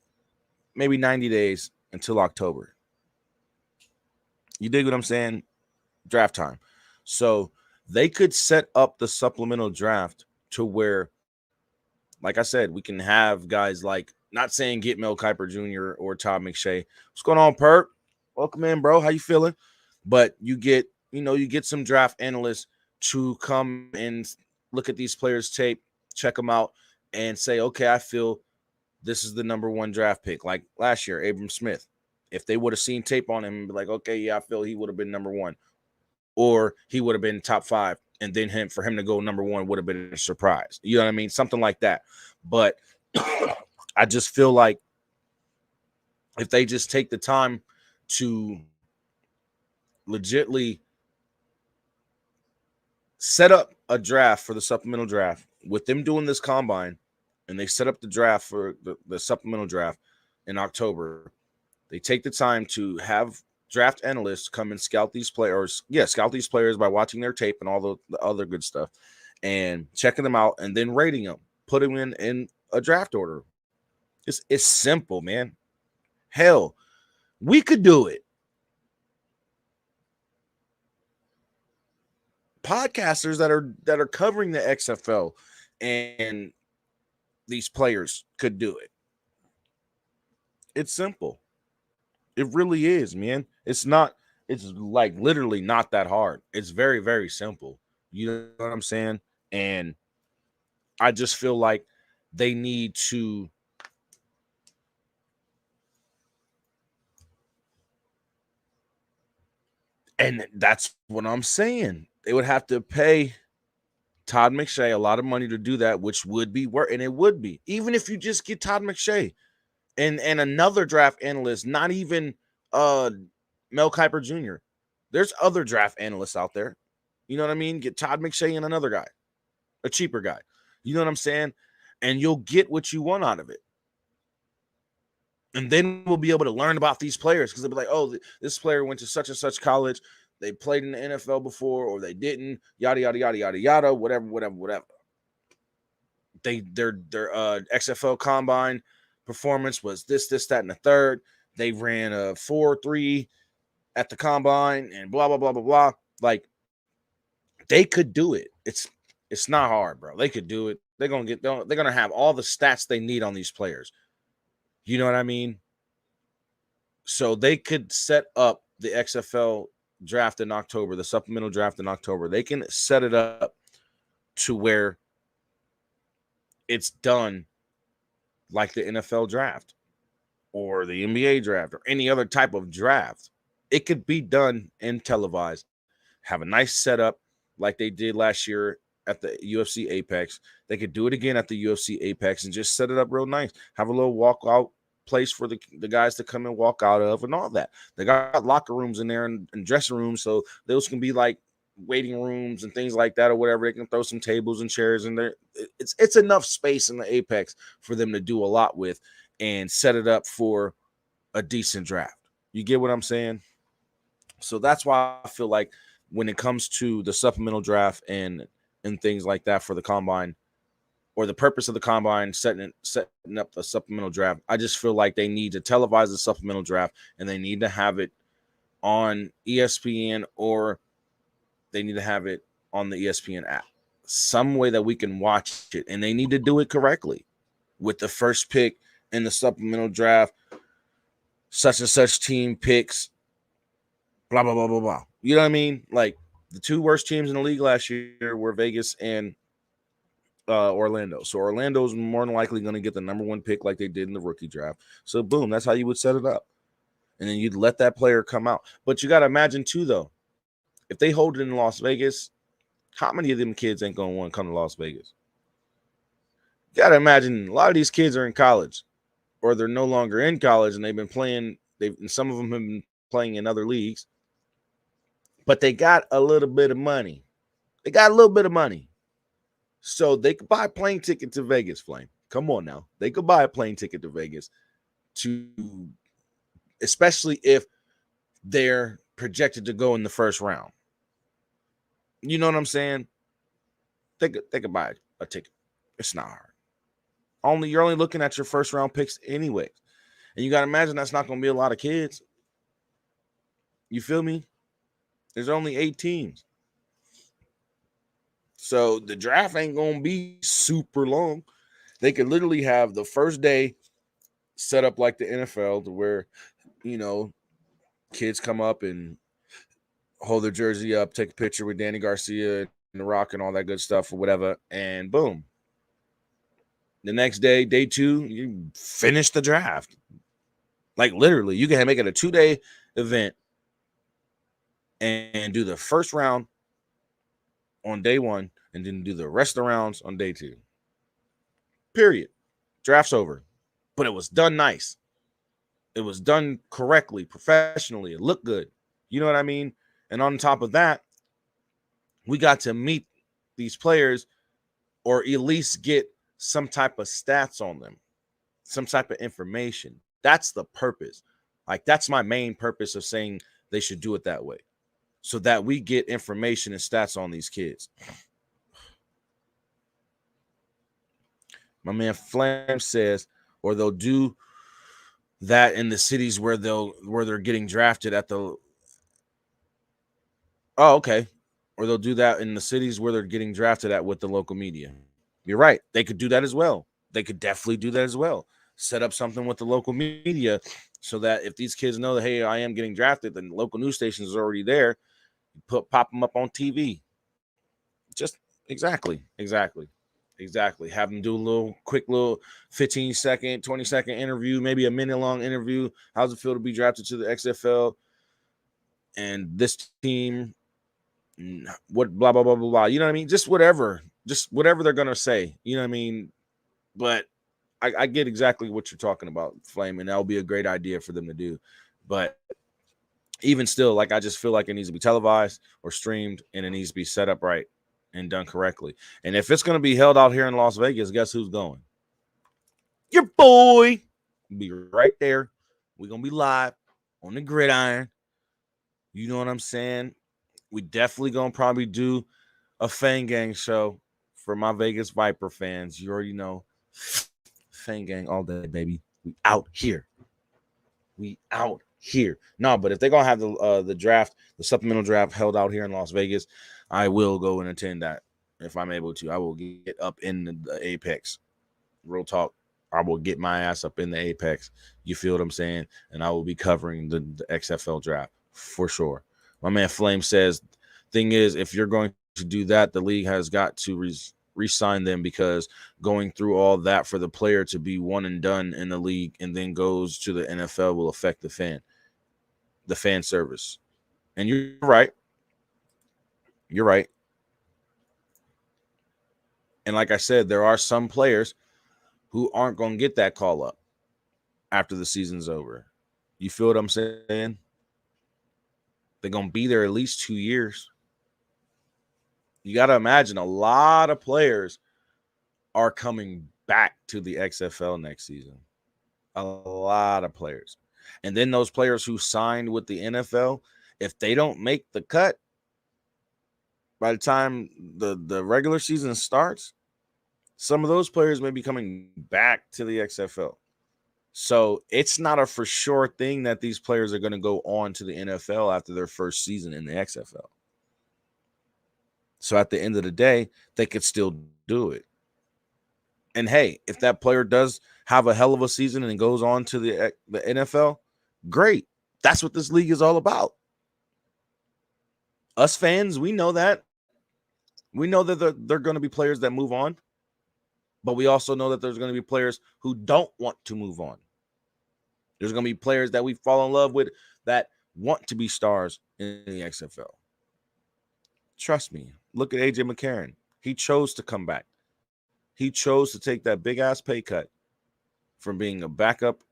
maybe 90 days until October. You dig what I'm saying? Draft time. So they could set up the supplemental draft to where, like I said, we can have guys like, not saying get Mel Kiper Jr. or Todd McShay. What's going on, Perk? Welcome in, bro. How you feeling? But you get some draft analysts to come and look at these players' tape, check them out, and say, okay, I feel this is the number one draft pick. Like last year, Abram Smith. If they would have seen tape on him and be like, okay, yeah, I feel he would have been number one. Or he would have been top 5. And then for him to go number one would have been a surprise. You know what I mean? Something like that. But I just feel like if they just take the time to legitly set up a draft for the supplemental draft with them doing this combine, and they set up the draft for the supplemental draft in October, they take the time to have draft analysts come and scout these players. Yeah, scout these players by watching their tape and all the other good stuff and checking them out and then rating them, put them in a draft order. It's simple, man. Hell, we could do it. Podcasters that are covering the XFL and these players could do it. It's simple. It really is, man. It's like literally not that hard. It's very, very simple. You know what I'm saying? And I just feel like they need to and that's what I'm saying. They would have to pay Todd McShay a lot of money to do that, which would be worth, and it would be. Even if you just get Todd McShay and another draft analyst, not even Mel Kiper Jr. There's other draft analysts out there. You know what I mean? Get Todd McShay and another guy, a cheaper guy. You know what I'm saying? And you'll get what you want out of it. And then we'll be able to learn about these players because they'll be like, oh, this player went to such and such college. They played in the NFL before or they didn't, yada, yada, yada, yada, yada, whatever. Their XFL combine performance was this, that, and the third. They ran a 4.3 at the combine and blah, blah, blah, blah, blah. Like, they could do it. It's not hard, bro. They could do it. They're gonna have all the stats they need on these players. You know what I mean? So they could set up the XFL draft in October, the supplemental draft in October. They can set it up to where it's done like the NFL draft or the NBA draft or any other type of draft. It could be done and televised. Have a nice setup like they did last year at the UFC Apex. They could do it again at the UFC Apex and just set it up real nice. Have a little walkout place for the guys to come and walk out of and all that. They got locker rooms in there and dressing rooms, so those can be like waiting rooms and things like that or whatever. They can throw some tables and chairs in there. It's enough space in the Apex for them to do a lot with and set it up for a decent draft. You get what I'm saying? So that's why I feel like when it comes to the supplemental draft and things like that for the combine or the purpose of the combine, setting up a supplemental draft. I just feel like they need to televise the supplemental draft, and they need to have it on ESPN, or they need to have it on the ESPN app, some way that we can watch it. And they need to do it correctly with the first pick in the supplemental draft. Such and such team picks, blah, blah, blah, blah, blah. You know what I mean? Like, the two worst teams in the league last year were Vegas and Orlando. So Orlando's more than likely going to get the number one pick like they did in the rookie draft. So boom, that's how you would set it up. And then you'd let that player come out. But you got to imagine too, though, if they hold it in Las Vegas, how many of them kids ain't going to want to come to Las Vegas? You got to imagine a lot of these kids are in college, or they're no longer in college, and they've been playing. And some of them have been playing in other leagues, but they got a little bit of money. So they could buy a plane ticket to Vegas, Flame. Come on now. They could buy a plane ticket to Vegas, especially if they're projected to go in the first round. You know what I'm saying? They could buy a ticket. It's not hard. You're only looking at your first round picks anyways. And you got to imagine that's not going to be a lot of kids. You feel me? There's only 8 teams. So the draft ain't going to be super long. They could literally have the first day set up like the NFL, to where, kids come up and hold their jersey up, take a picture with Danny Garcia and The Rock and all that good stuff or whatever, and boom. The next day, day 2, you finish the draft. Like, literally, you can make it a 2-day event and do the first round on day 1 and then do the rest of the rounds on day 2. Period. Draft's over. But it was done nice. It was done correctly, professionally. It looked good. You know what I mean? And on top of that, we got to meet these players, or at least get some type of stats on them, some type of information. That's the purpose. Like, that's my main purpose of saying they should do it that way, so that we get information and stats on these kids. My man Flame says, or they'll do that in the cities where they're getting drafted at the. Oh, okay. Or they'll do that in the cities where they're getting drafted at with the local media. You're right. They could do that as well. They could definitely do that as well. Set up something with the local media so that if these kids know that, hey, I am getting drafted, then the local news station is already there. Pop them up on TV. Just exactly. Have them do a quick little 15-second, 20-second interview, maybe a minute-long interview. How's it feel to be drafted to the XFL? And this team, what, blah, blah, blah, blah, blah. You know what I mean? Just whatever they're going to say. You know what I mean? But I get exactly what you're talking about, Flame, and that'll be a great idea for them to do. But even still, like, I just feel like it needs to be televised or streamed, and it needs to be set up right and done correctly. And if it's going to be held out here in Las Vegas, guess who's going? Your boy. We'll be right there. We're going to be live on the Gridiron. You know what I'm saying? We definitely going to probably do a Fang Gang show for my Vegas Viper fans. You already know. Fang Gang all day, baby. We out here. No, but if they're going to have the draft, the supplemental draft held out here in Las Vegas, I will go and attend that if I'm able to. I will get up in the Apex. Real talk. I will get my ass up in the Apex. You feel what I'm saying? And I will be covering the XFL draft for sure. My man Flame says, thing is, if you're going to do that, the league has got to re-sign them, because going through all that for the player to be one and done in the league and then goes to the NFL will affect the fan service. And you're right. And like I said, there are some players who aren't going to get that call up after the season's over. You feel what I'm saying? They're going to be there at least 2 years. You got to imagine a lot of players are coming back to the XFL next season. A lot of players. And then those players who signed with the NFL, if they don't make the cut by the time the regular season starts, some of those players may be coming back to the XFL. So it's not a for sure thing that these players are going to go on to the NFL after their first season in the XFL. So at the end of the day, they could still do it. And hey, if that player does have a hell of a season and goes on to the NFL, great. That's what this league is all about. Us fans, we know that. We know that they're going to be players that move on. But we also know that there's going to be players who don't want to move on. There's going to be players that we fall in love with that want to be stars in the XFL. Trust me. Look at AJ McCarron. He chose to come back. He chose to take that big-ass pay cut from being a backup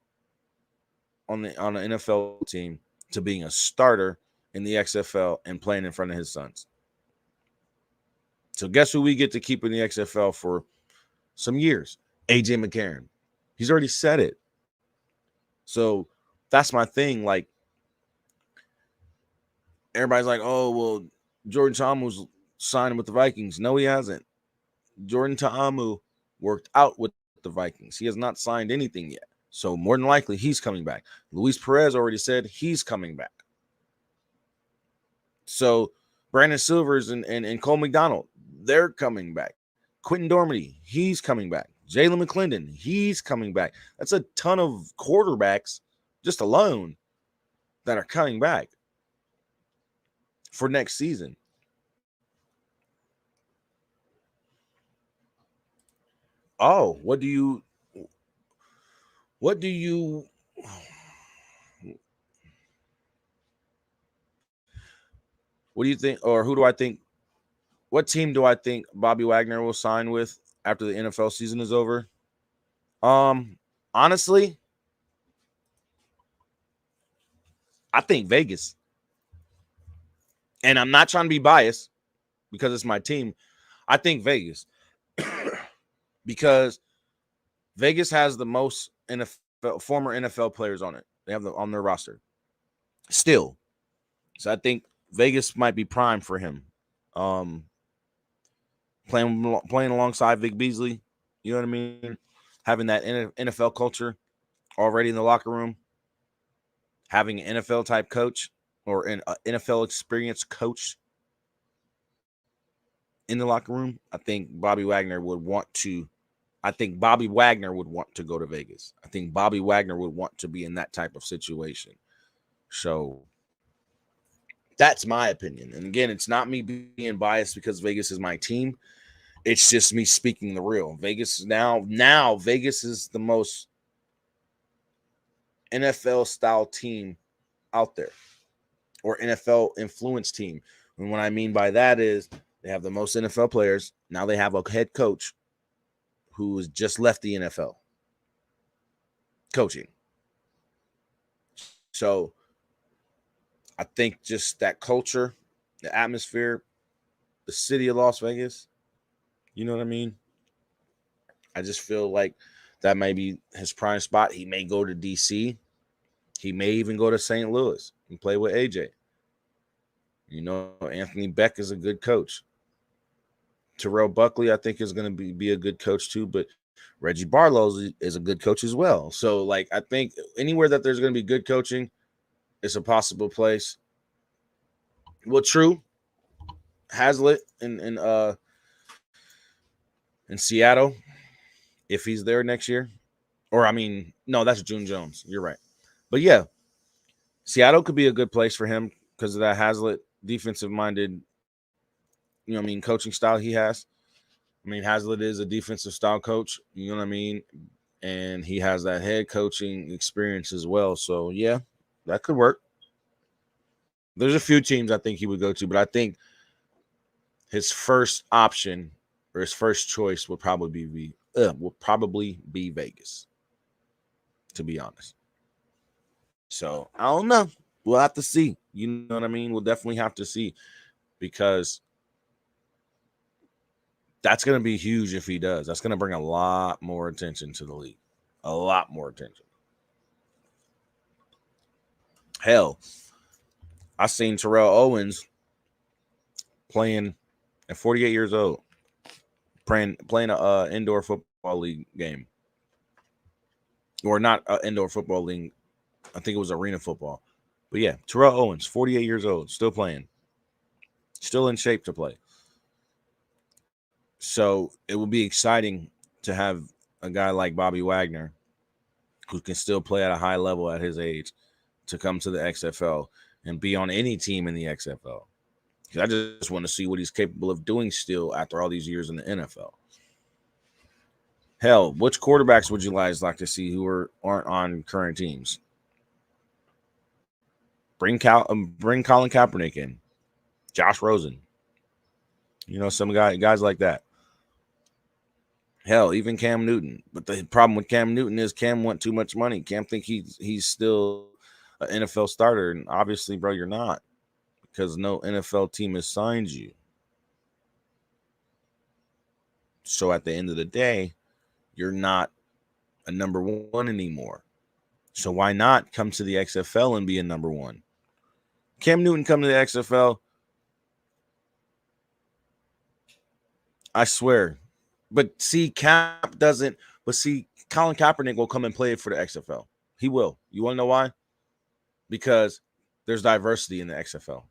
on an NFL team to being a starter in the XFL and playing in front of his sons. So guess who we get to keep in the XFL for some years? AJ McCarron. He's already said it. So that's my thing. Like, everybody's like, oh, well, Jordan Ta'amu's signing with the Vikings. No, he hasn't. Jordan Ta'amu worked out with the Vikings. He has not signed anything yet. So more than likely, he's coming back. Luis Perez already said he's coming back. So Brandon Silvers and Cole McDonald, they're coming back. Quentin Dormady, he's coming back. Jalen McClendon, he's coming back. That's a ton of quarterbacks just alone that are coming back for next season. Oh, what do you what do you think, or who do I think, what team do I think Bobby Wagner will sign with after the NFL season is over? Honestly, I think Vegas. And I'm not trying to be biased because it's my team. I think Vegas. Because Vegas has the most former NFL players on it. They have them on their roster still. So I think Vegas might be prime for him. Playing alongside Vic Beasley, you know what I mean? Having that NFL culture already in the locker room, having an NFL type coach or an NFL experienced coach in the locker room. I think Bobby Wagner would want to go to Vegas. I think Bobby Wagner would want to be in that type of situation. So that's my opinion. And again, it's not me being biased because Vegas is my team. It's just me speaking the real. Vegas Vegas is the most NFL style team out there, or NFL influence team. And what I mean by that is they have the most NFL players. Now they have a head coach who has just left the NFL coaching. So I think just that culture, the atmosphere, the city of Las Vegas, you know what I mean? I just feel like that may be his prime spot. He may go to DC. He may even go to St. Louis and play with AJ. You know, Anthony Beck is a good coach. Terrell Buckley, I think, is going to be a good coach too. But Reggie Barlow is a good coach as well. So, like, I think anywhere that there's going to be good coaching, it's a possible place. Well, true. Hazlitt in Seattle, if he's there next year. Or, I mean, no, that's June Jones. You're right. But, yeah, Seattle could be a good place for him because of that Hazlitt defensive-minded, coaching style he has. I mean, Hazlitt is a defensive style coach, you know what I mean? And he has that head coaching experience as well. So, yeah, that could work. There's a few teams I think he would go to, but I think his first option or his first choice would probably be Vegas, to be honest. So, I don't know. We'll have to see. You know what I mean? We'll definitely have to see because that's going to be huge if he does. That's going to bring a lot more attention to the league. A lot more attention. Hell, I seen Terrell Owens playing at 48 years old. playing a indoor football league game, or not indoor football league. I think it was arena football. But yeah, Terrell Owens, 48 years old, still playing, still in shape to play. So it will be exciting to have a guy like Bobby Wagner, who can still play at a high level at his age, to come to the XFL and be on any team in the XFL. Because I just want to see what he's capable of doing still after all these years in the NFL. Hell, which quarterbacks would you guys like to see who aren't on current teams? Bring Colin Kaepernick in, Josh Rosen. Some guys like that. Hell, even Cam Newton. But the problem with Cam Newton is Cam want too much money. Cam think he's still an NFL starter, and obviously, bro, you're not, because no NFL team has signed you. So at the end of the day, you're not a number one anymore. So why not come to the XFL and be a number one? Cam Newton come to the XFL, I swear. But see, Colin Kaepernick will come and play for the XFL. He will. You want to know why? Because there's diversity in the XFL.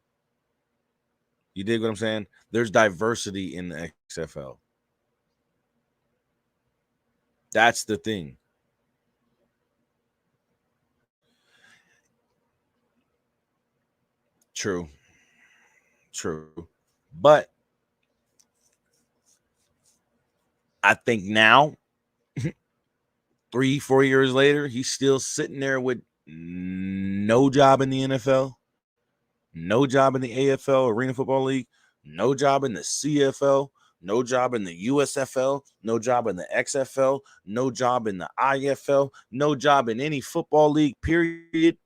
You dig what I'm saying? There's diversity in the XFL. That's the thing. True. But I think now, 3-4 years later, he's still sitting there with no job in the NFL, no job in the AFL, Arena Football League, no job in the CFL, no job in the USFL, no job in the XFL, no job in the IFL, no job in any football league, period.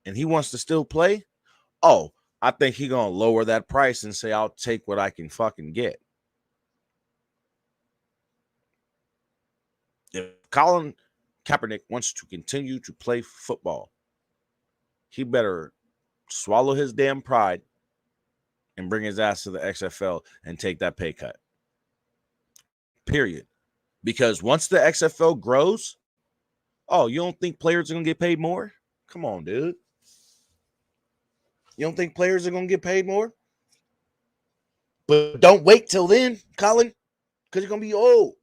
And he wants to still play? Oh, I think he's going to lower that price and say, I'll take what I can fucking get. If Colin Kaepernick wants to continue to play football, he better swallow his damn pride and bring his ass to the XFL and take that pay cut. Period. Because once the XFL grows, oh, you don't think players are going to get paid more? Come on, dude. You don't think players are going to get paid more? But don't wait till then, Colin, because you're going to be old.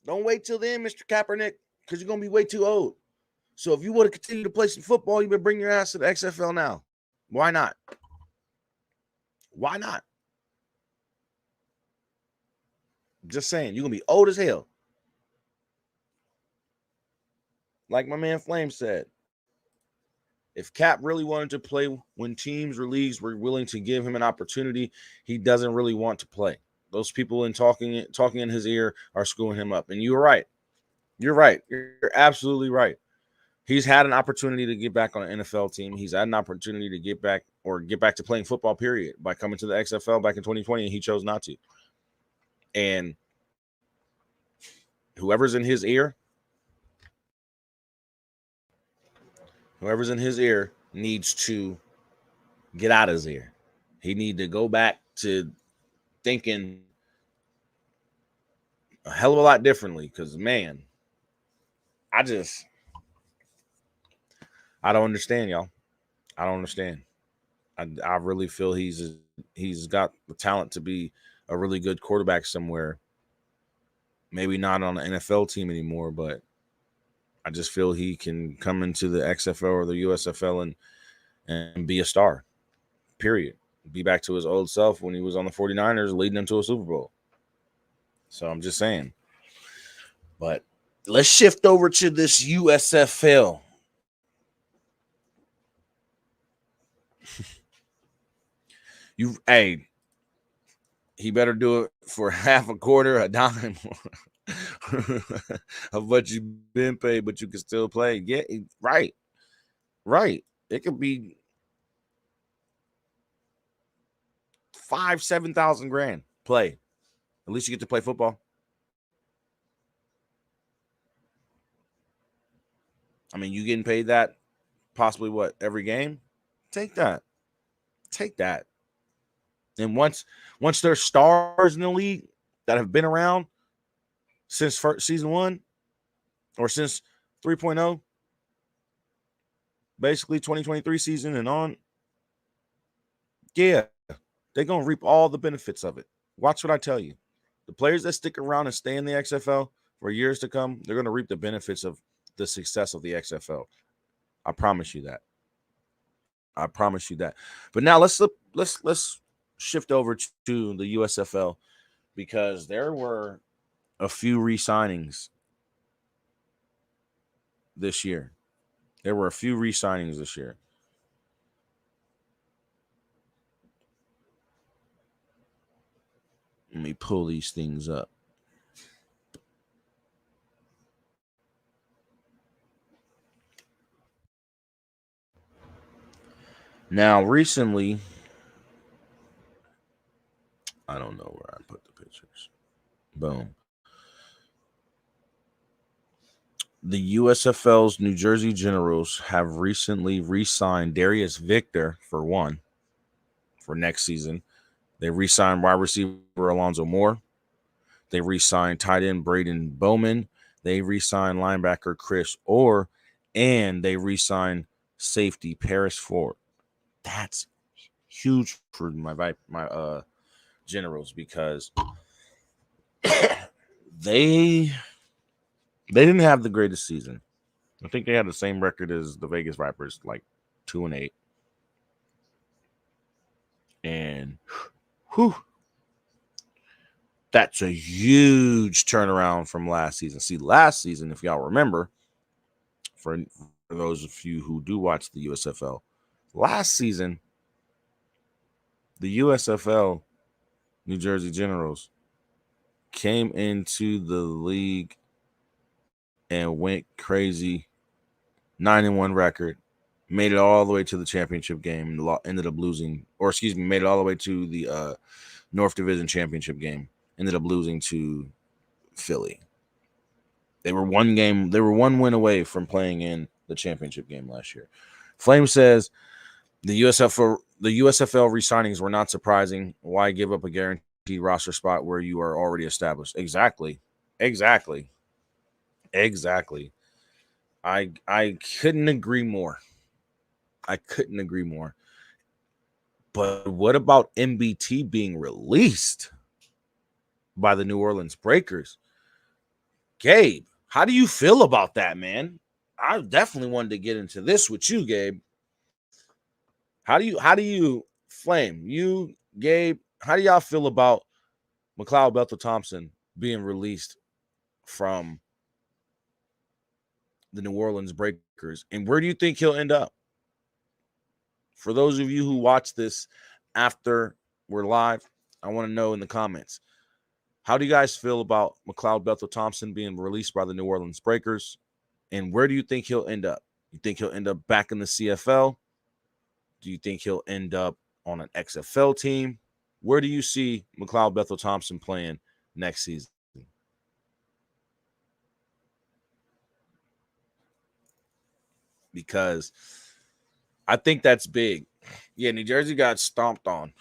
Don't wait till then, Mr. Kaepernick, because you're going to be way too old. So if you want to continue to play some football, you better bring your ass to the XFL now. Why not? Why not? Just saying, you're going to be old as hell. Like my man Flame said, if Cap really wanted to play when teams or leagues were willing to give him an opportunity, he doesn't really want to play. Those people talking in his ear are screwing him up. And you're right. You're right. You're absolutely right. He's had an opportunity to get back on an NFL team. He's had an opportunity to get back to playing football, period, by coming to the XFL back in 2020, and he chose not to. And whoever's in his ear needs to get out of his ear. He need to go back to thinking a hell of a lot differently, because, man, I don't understand, y'all. I don't understand. I really feel he's got the talent to be a really good quarterback somewhere. Maybe not on the NFL team anymore, but I just feel he can come into the XFL or the USFL and be a star, period. Be back to his old self when he was on the 49ers, leading them to a Super Bowl. So I'm just saying. But let's shift over to this USFL. He better do it for half a quarter, a dime of what you've been paid, but you can still play. Yeah, right. It could be 5,000-7,000 grand. Play. At least you get to play football. I mean, you getting paid that possibly every game? Take that. And once there's stars in the league that have been around since season 1 or since 3.0, basically 2023 season and on, yeah, they're going to reap all the benefits of it. Watch what I tell you. The players that stick around and stay in the XFL for years to come, they're going to reap the benefits of the success of the XFL. I promise you that. I promise you that. But now let's shift over to the USFL, because there were a few re-signings this year. Let me pull these things up. Now, recently, I don't know where I put the pictures. Boom. The USFL's New Jersey Generals have recently re-signed Darius Victor for next season. They re-signed wide receiver Alonzo Moore. They re-signed tight end Braden Bowman. They re-signed linebacker Chris Orr, and they re-signed safety Paris Ford. That's huge for my Generals, because they didn't have the greatest season. I think they had the same record as the Vegas Vipers, like 2-8. And whew, that's a huge turnaround from last season. See, last season, if y'all remember, for those of you who do watch the USFL, last season, the USFL New Jersey Generals came into the league and went crazy. 9-1 record, made it all the way to the championship game, ended up losing, made it all the way to the North Division championship game, ended up losing to Philly. They were one win away from playing in the championship game last year. Flame says the USFL re-signings were not surprising. Why give up a guaranteed roster spot where you are already established? Exactly. I couldn't agree more. But what about MBT being released by the New Orleans Breakers? Gabe, how do you feel about that, man? I definitely wanted to get into this with you, Gabe. How do you Flame, you, Gabe, how do y'all feel about McLeod Bethel-Thompson being released from the New Orleans Breakers? And where do you think he'll end up? For those of you who watch this after we're live, I want to know in the comments, how do you guys feel about McLeod Bethel-Thompson being released by the New Orleans Breakers? And where do you think he'll end up? You think he'll end up back in the CFL? Do you think he'll end up on an XFL team? Where do you see McLeod Bethel-Thompson playing next season? Because I think that's big. Yeah, New Jersey got stomped on.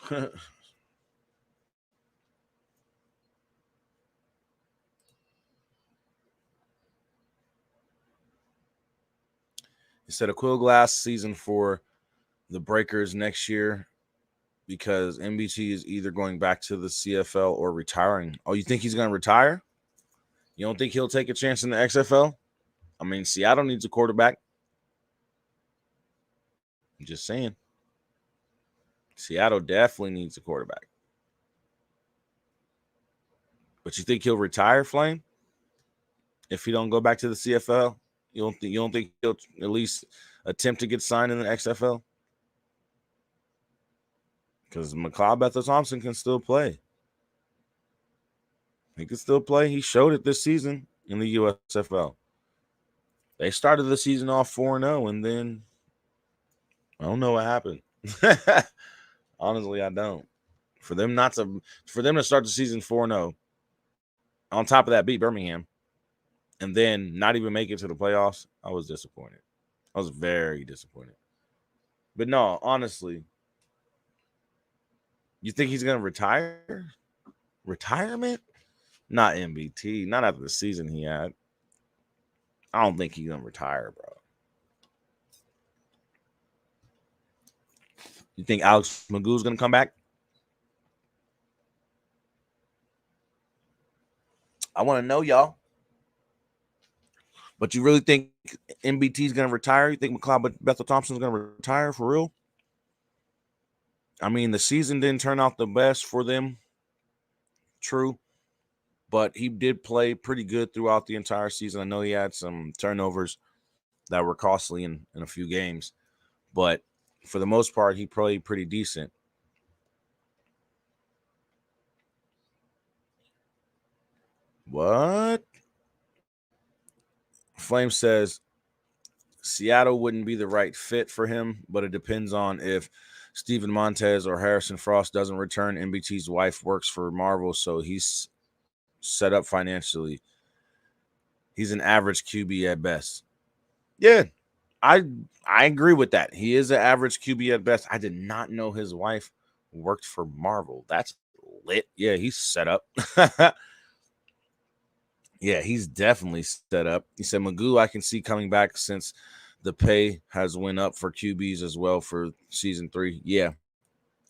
Instead of Quill Glass season for the Breakers next year, because MBT is either going back to the CFL or retiring. Oh, you think he's going to retire? You don't think he'll take a chance in the XFL? I mean, Seattle needs a quarterback. I'm just saying. Seattle definitely needs a quarterback. But you think he'll retire, Flame? If he don't go back to the CFL? You don't think he'll at least attempt to get signed in the XFL? Because McLeod Bethel-Thompson can still play. He can still play. He showed it this season in the USFL. They started the season off 4-0, and then I don't know what happened. Honestly, I don't. For them to start the season 4-0, on top of that, beat Birmingham, and then not even make it to the playoffs, I was disappointed. I was very disappointed. But no, honestly, You think he's gonna retire? Retirement? Not MBT. Not after the season he had. I don't think he's gonna retire, bro. You think Alex Magoo's gonna come back? I want to know, y'all. But you really think MBT's gonna retire? You think McLeod Bethel Thompson's gonna retire for real? I mean, the season didn't turn out the best for them. True. But he did play pretty good throughout the entire season. I know he had some turnovers that were costly in a few games. But for the most part, he played pretty decent. What? Flame says Seattle wouldn't be the right fit for him, but it depends on if Steven Montez or Harrison Frost doesn't return. MBT's wife works for Marvel, so he's set up financially. He's an average QB at best. Yeah, I agree with that. He is an average QB at best. I did not know his wife worked for Marvel. That's lit. Yeah, he's set up. Yeah, he's definitely set up. He said Magoo I can see coming back since the pay has went up for QBs as well for season 3. Yeah,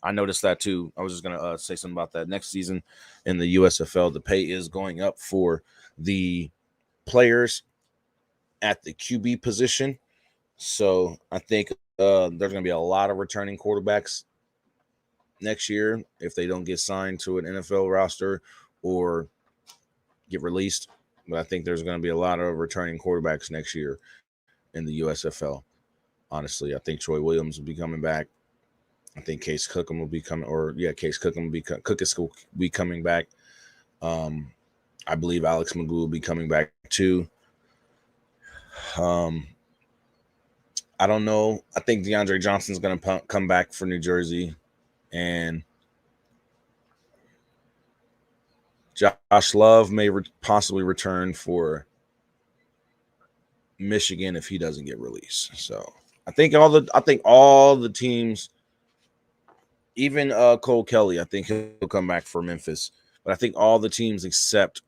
I noticed that too. I was just gonna say something about that. Next season in the USFL, the pay is going up for the players at the QB position. So I think there's going to be a lot of returning quarterbacks next year if they don't get signed to an NFL roster or get released. But I think there's going to be a lot of returning quarterbacks next year in the USFL. Honestly, I think Troy Williams will be coming back. I think Case Cookham will be coming, Case Cookham will be coming back. I believe Alex Magoo will be coming back too. I don't know. I think DeAndre Johnson's going to come back for New Jersey, and Josh Love may possibly return for Michigan if he doesn't get released. So I think all the teams, even Cole Kelly, I think he'll come back for Memphis. But I think all the teams except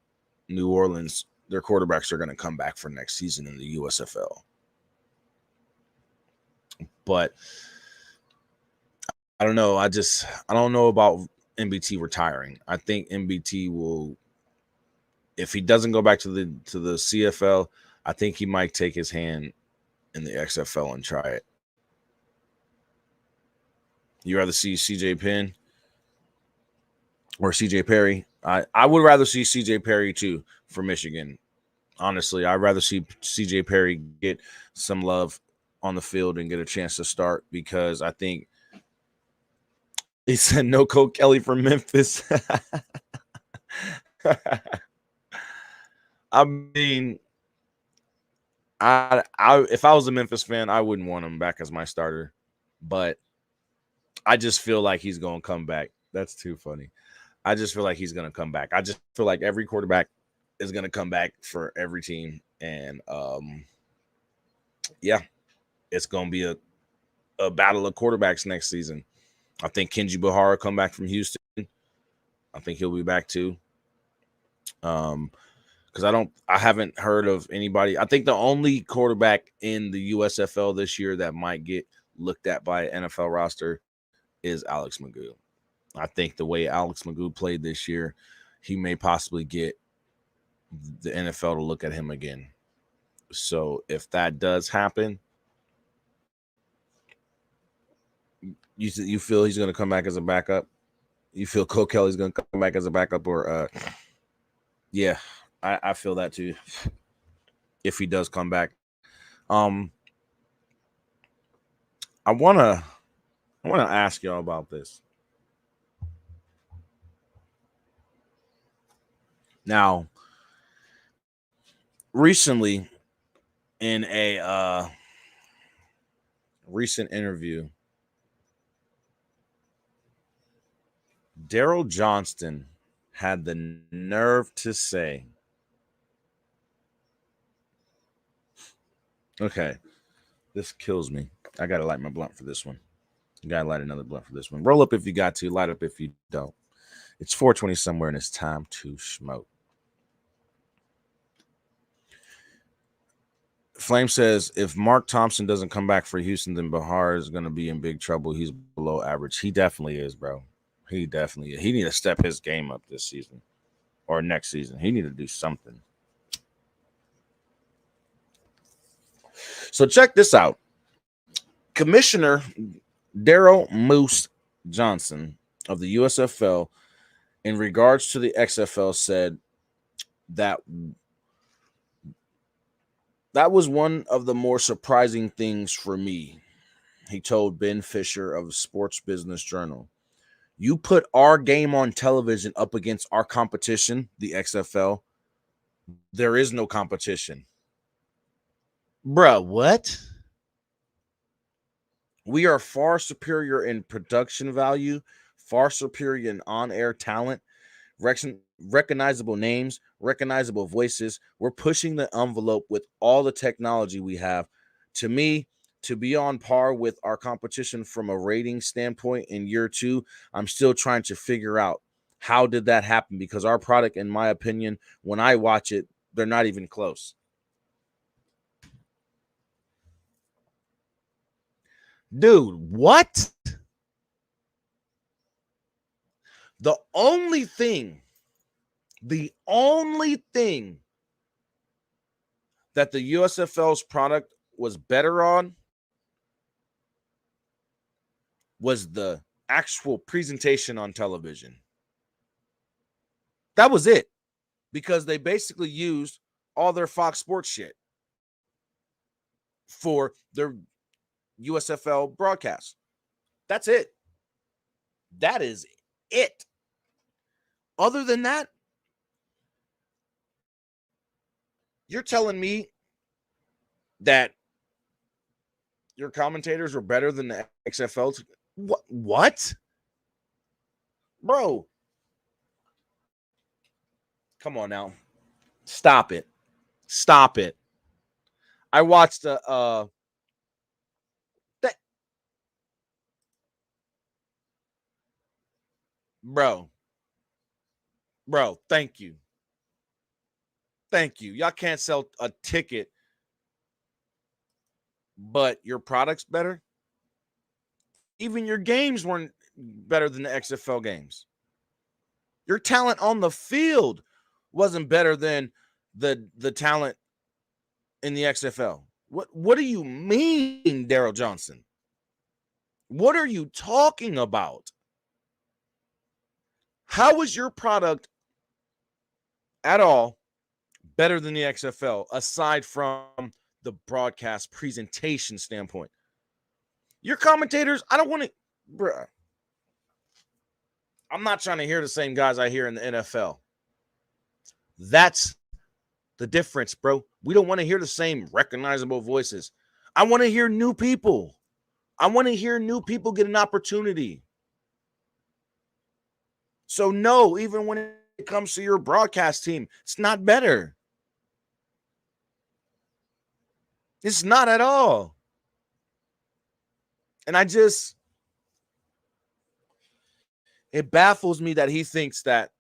New Orleans, their quarterbacks are going to come back for next season in the USFL. But I don't know. I don't know about MBT retiring. I think MBT will, if he doesn't go back to the CFL, I think he might take his hand in the XFL and try it. You rather see CJ Penn or CJ Perry? I would rather see CJ Perry too for Michigan. Honestly, I'd rather see CJ Perry get some love on the field and get a chance to start, because I think he said no Cole Kelly for Memphis. I mean, I if I was a Memphis fan, I wouldn't want him back as my starter, but I just feel like he's going to come back. That's too funny. I just feel like he's going to come back. I just feel like every quarterback is going to come back for every team, and yeah, it's going to be a battle of quarterbacks next season. I think Kenji Bahara come back from Houston. I think he'll be back too. Because I haven't heard of anybody. I think the only quarterback in the USFL this year that might get looked at by an NFL roster is Alex Magoo. I think the way Alex Magoo played this year, he may possibly get the NFL to look at him again. So if that does happen, you feel he's going to come back as a backup? You feel Cole Kelly's going to come back as a backup, or yeah, I feel that too. If he does come back, I wanna ask y'all about this. Now, recently, in a recent interview, Daryl Johnston had the nerve to say, okay, this kills me. I gotta light my blunt for this one. You gotta light another blunt for this one. Roll up if you got to, light up if you don't. It's 4:20 somewhere, and it's time to smoke. Flame says, if Mark Thompson doesn't come back for Houston, then Bahar is going to be in big trouble. He's below average. He definitely is, bro. He definitely is. He need to step his game up this season or next season. He need to do something. So check this out. Commissioner Daryl Moose Johnson of the USFL, in regards to the XFL, said that was one of the more surprising things for me. He told Ben Fisher of Sports Business Journal, you put our game on television up against our competition, the XFL, there is no competition. Bruh, what? We are far superior in production value, far superior in on-air talent, recognizable names, recognizable voices. We're pushing the envelope with all the technology we have. To me, to be on par with our competition from a rating standpoint in year 2, I'm still trying to figure out how did that happen, because our product, in my opinion, when I watch it, they're not even close. Dude, what? The only thing that the USFL's product was better on was the actual presentation on television. That was it, because they basically used all their Fox Sports shit for their USFL broadcast. That's it. That is it. Other than that, you're telling me that your commentators were better than the XFL? What? Bro. Come on now. Stop it. Stop it. I watched that. Bro, thank you. Thank you. Y'all can't sell a ticket, but your product's better. Even your games weren't better than the XFL games. Your talent on the field wasn't better than the talent in the XFL. What do you mean, Daryl Johnson? What are you talking about? How is your product at all better than the XFL, aside from the broadcast presentation standpoint? Your commentators, I don't want to, bruh. I'm not trying to hear the same guys I hear in the NFL. That's the difference, bro. We don't want to hear the same recognizable voices. I want to hear new people. I want to hear new people get an opportunity. So no, even when it comes to your broadcast team, it's not better. It's not at all. And it baffles me that he thinks that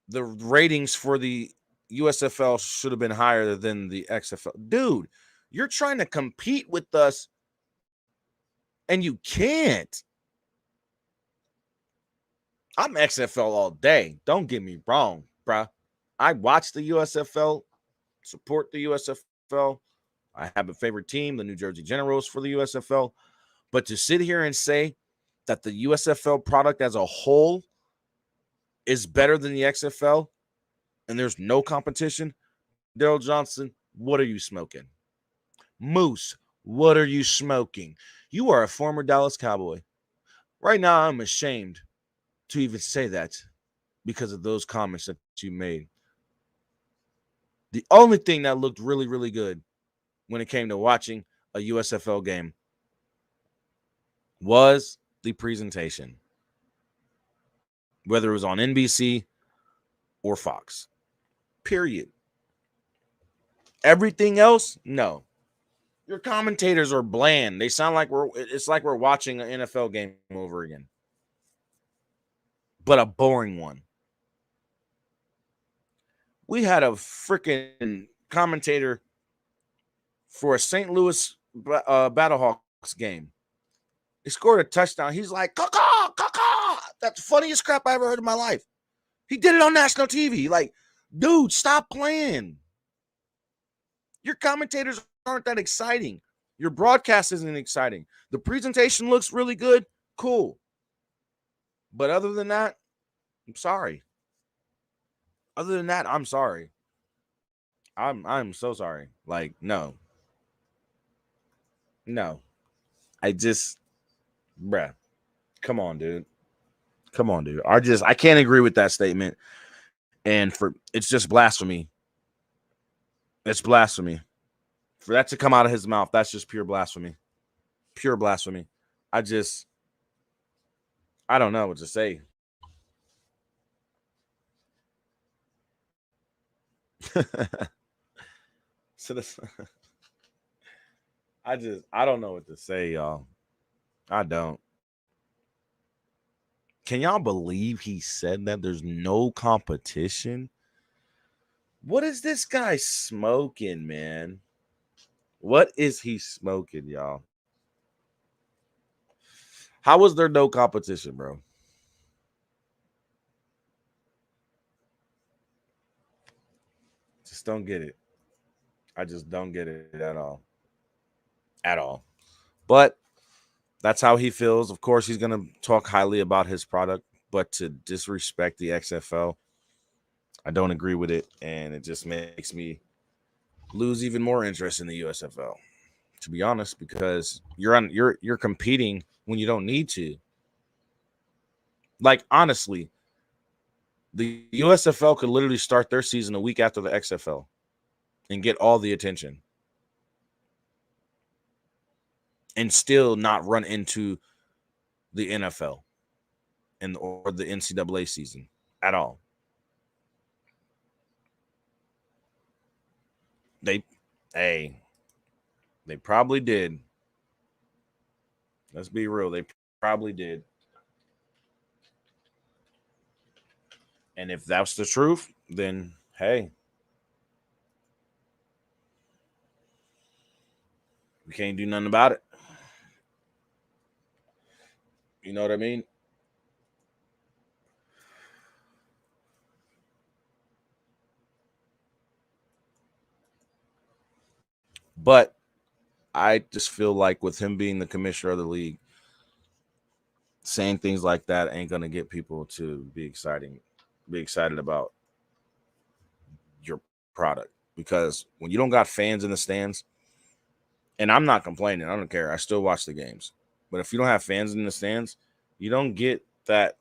the ratings for the USFL should have been higher than the XFL. Dude, you're trying to compete with us and you can't. I'm XFL all day. Don't get me wrong, bruh. I watch the USFL, support the USFL. I have a favorite team, the New Jersey Generals, for the USFL. But to sit here and say that the USFL product as a whole is better than the XFL and there's no competition, Daryl Johnson, what are you smoking? Moose, what are you smoking? You are a former Dallas Cowboy. Right now, I'm ashamed to even say that because of those comments that you made. The only thing that looked really, really good when it came to watching a USFL game was the presentation, whether it was on NBC or Fox. Period. Everything else, no. Your commentators are bland. They sound like it's like we're watching an NFL game over again. But a boring one. We had a freaking commentator for a St. Louis Battlehawks game. He scored a touchdown. He's like, caw, caw. That's the funniest crap I ever heard in my life. He did it on national TV. Like, dude, stop playing. Your commentators aren't that exciting. Your broadcast isn't exciting. The presentation looks really good. Cool. But other than that, I'm sorry. Other than that, I'm sorry. I'm so sorry. Like, no. No. I just, bruh. Come on, dude. Come on, dude. I can't agree with that statement. And it's just blasphemy. It's blasphemy. For that to come out of his mouth, that's just pure blasphemy. Pure blasphemy. I don't know what to say. So this, I don't know what to say, y'all. I don't. Can y'all believe he said that there's no competition? What is this guy smoking, man? What is he smoking, y'all? How was there no competition, bro? Just don't get it. I just don't get it at all. At all. But that's how he feels. Of course, he's going to talk highly about his product, but to disrespect the XFL, I don't agree with it. And it just makes me lose even more interest in the USFL, to be honest, because you're competing when you don't need to. Like, honestly, the USFL could literally start their season a week after the XFL and get all the attention and still not run into the NFL or the NCAA season at all. They probably did. Let's be real. They probably did. And if that's the truth, then hey, we can't do nothing about it. You know what I mean? But I just feel like with him being the commissioner of the league, saying things like that ain't gonna get people to be excited about your product. Because when you don't got fans in the stands, and I'm not complaining, I don't care. I still watch the games. But if you don't have fans in the stands, you don't get that.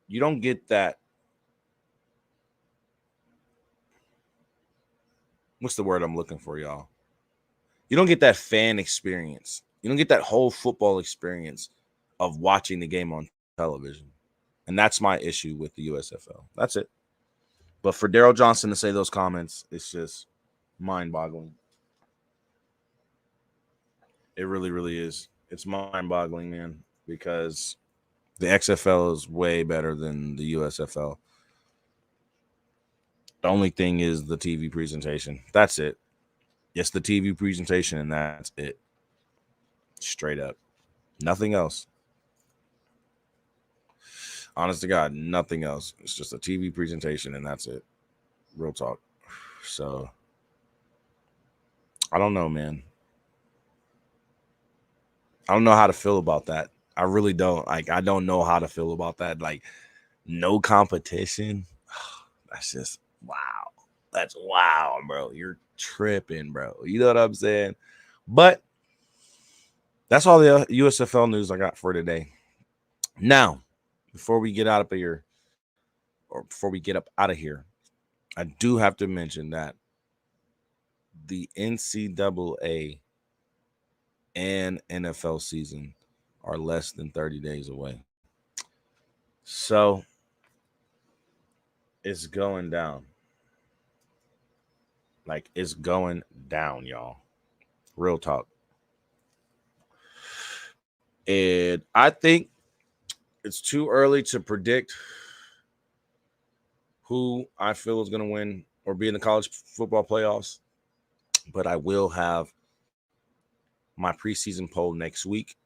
You don't get that. What's the word I'm looking for, y'all? You don't get that fan experience. You don't get that whole football experience of watching the game on television. And that's my issue with the USFL. That's it. But for Daryl Johnson to say those comments, it's just mind-boggling. It really, really is. It's mind-boggling, man, because the XFL is way better than the USFL. The only thing is the TV presentation. That's it. It's the TV presentation, and that's it. Straight up. Nothing else. Honest to God, nothing else. It's just a TV presentation, and that's it. Real talk. So, I don't know, man. I don't know how to feel about that. I really don't. Like, I don't know how to feel about that. Like, no competition. That's just wow. That's wow, bro. You're tripping, bro. You know what I'm saying? But that's all the USFL news I got for today. Now, before we get out of here, or before we get up out of here, I do have to mention that the NCAA and NFL season are less than 30 days away. So it's going down. Like, it's going down, y'all. Real talk. And I think it's too early to predict who I feel is going to win or be in the college football playoffs. But I will have my preseason poll next week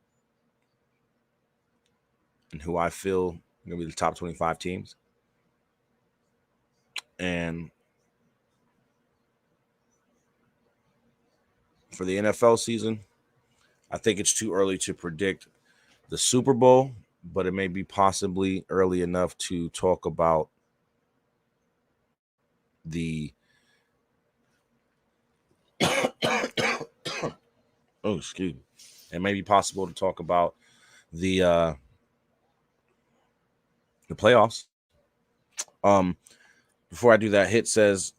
and who I feel are going to be the top 25 teams. And for the NFL season, I think it's too early to predict the Super Bowl, but it may be possibly early enough to talk about the oh, excuse me. It may be possible to talk about the playoffs. Before I do that, Hit says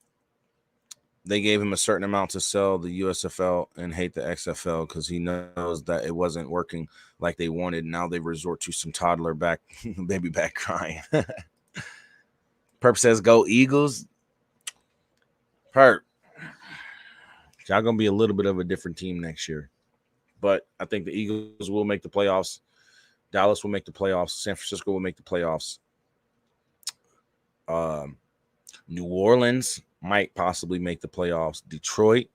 they gave him a certain amount to sell the USFL and hate the XFL because he knows that it wasn't working like they wanted. Now they resort to some toddler back, baby back crying. Perp says, go Eagles. Perp. Y'all going to be a little bit of a different team next year. But I think the Eagles will make the playoffs. Dallas will make the playoffs. San Francisco will make the playoffs. New Orleans might possibly make the playoffs. Detroit,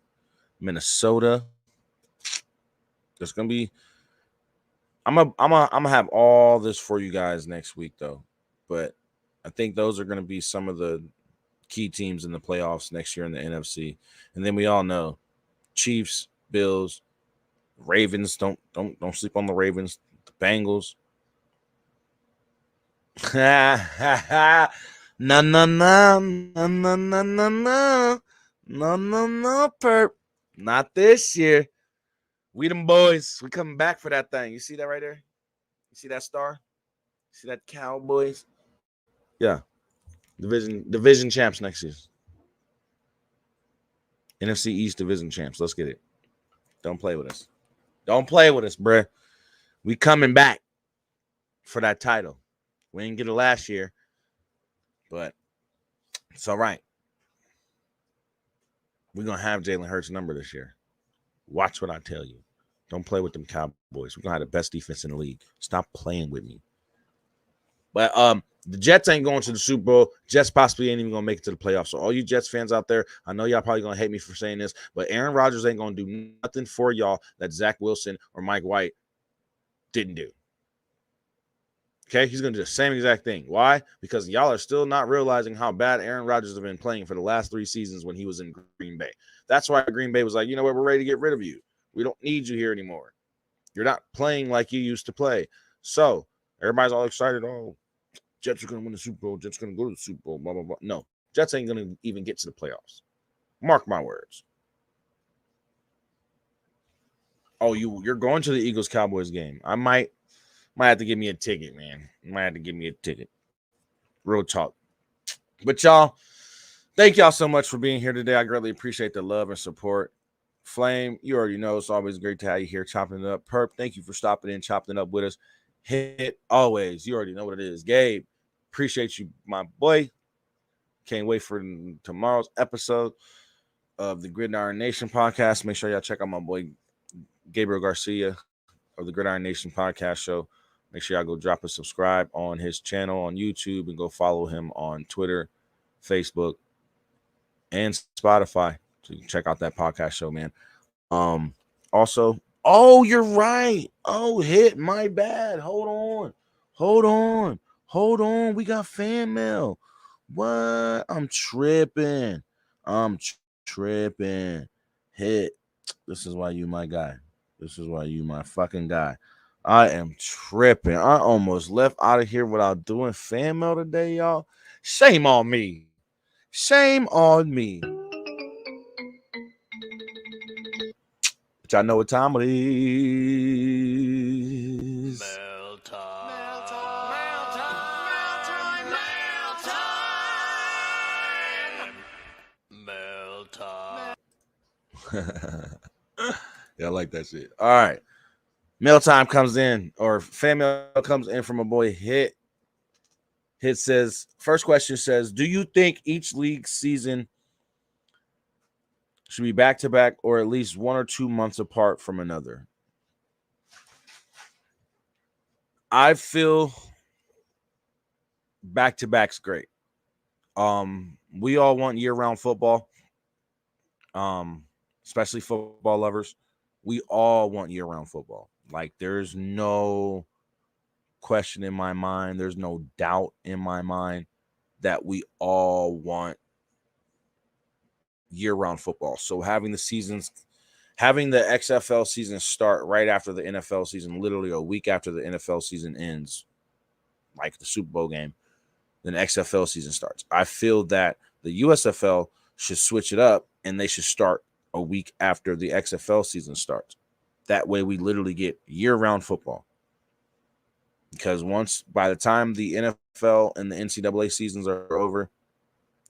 Minnesota. There's gonna be. I'm gonna have all this for you guys next week though, but I think those are gonna be some of the key teams in the playoffs next year in the NFC. And then we all know Chiefs, Bills, Ravens. Don't sleep on the Ravens. The Bengals. No, perp. Not this year. We them boys. We coming back for that thing. You see that right there? You see that star? You see that Cowboys? Yeah. Division champs next year. NFC East division champs. Let's get it. Don't play with us. Don't play with us, bruh. We coming back for that title. We didn't get it last year, but it's all right. We're going to have Jalen Hurts' number this year. Watch what I tell you. Don't play with them Cowboys. We're going to have the best defense in the league. Stop playing with me. But the Jets ain't going to the Super Bowl. Jets possibly ain't even going to make it to the playoffs. So all you Jets fans out there, I know y'all probably going to hate me for saying this, but Aaron Rodgers ain't going to do nothing for y'all that Zach Wilson or Mike White didn't do. Okay, he's going to do the same exact thing. Why? Because y'all are still not realizing how bad Aaron Rodgers has been playing for the last 3 seasons when he was in Green Bay. That's why Green Bay was like, you know what, we're ready to get rid of you. We don't need you here anymore. You're not playing like you used to play. So everybody's all excited. Oh, Jets are going to win the Super Bowl. Jets are going to go to the Super Bowl, blah, blah, blah. No, Jets ain't going to even get to the playoffs. Mark my words. Oh, you're going to the Eagles-Cowboys game. I might have to give me a ticket, man. Might have to give me a ticket. Real talk. But y'all, thank y'all so much for being here today. I greatly appreciate the love and support. Flame, you already know it's always great to have you here chopping it up. Perp, thank you for stopping in, chopping it up with us. Hit always. You already know what it is. Gabe, appreciate you, my boy. Can't wait for tomorrow's episode of the Gridiron Nation podcast. Make sure y'all check out my boy Gabriel Garcia of the Gridiron Nation podcast show. Make sure y'all go drop a subscribe on his channel on YouTube and go follow him on Twitter, Facebook, and Spotify. So you can check out that podcast show, man. Also, oh, you're right. Oh, Hit, my bad. Hold on. We got fan mail. What? I'm tripping. Hit. This is why you my guy. This is why you my fucking guy. I am tripping. I almost left out of here without doing fan mail today, y'all. Shame on me. Shame on me. But y'all know what time it is. Mail time. Yeah, I like that shit. All right. Mail time comes in, or fan mail comes in from a boy Hit. Hit says, first question says, do you think each league season should be back-to-back or at least 1 or 2 months apart from another. I feel back-to-back's great. We all want year-round football, especially football lovers. We all want year-round football. Like, there's no question in my mind. There's no doubt in my mind that we all want year-round football. So having the XFL season start right after the NFL season, literally a week after the NFL season ends, like the Super Bowl game, then XFL season starts. I feel that the USFL should switch it up and they should start a week after the XFL season starts. That way we literally get year-round football. Because by the time the NFL and the NCAA seasons are over,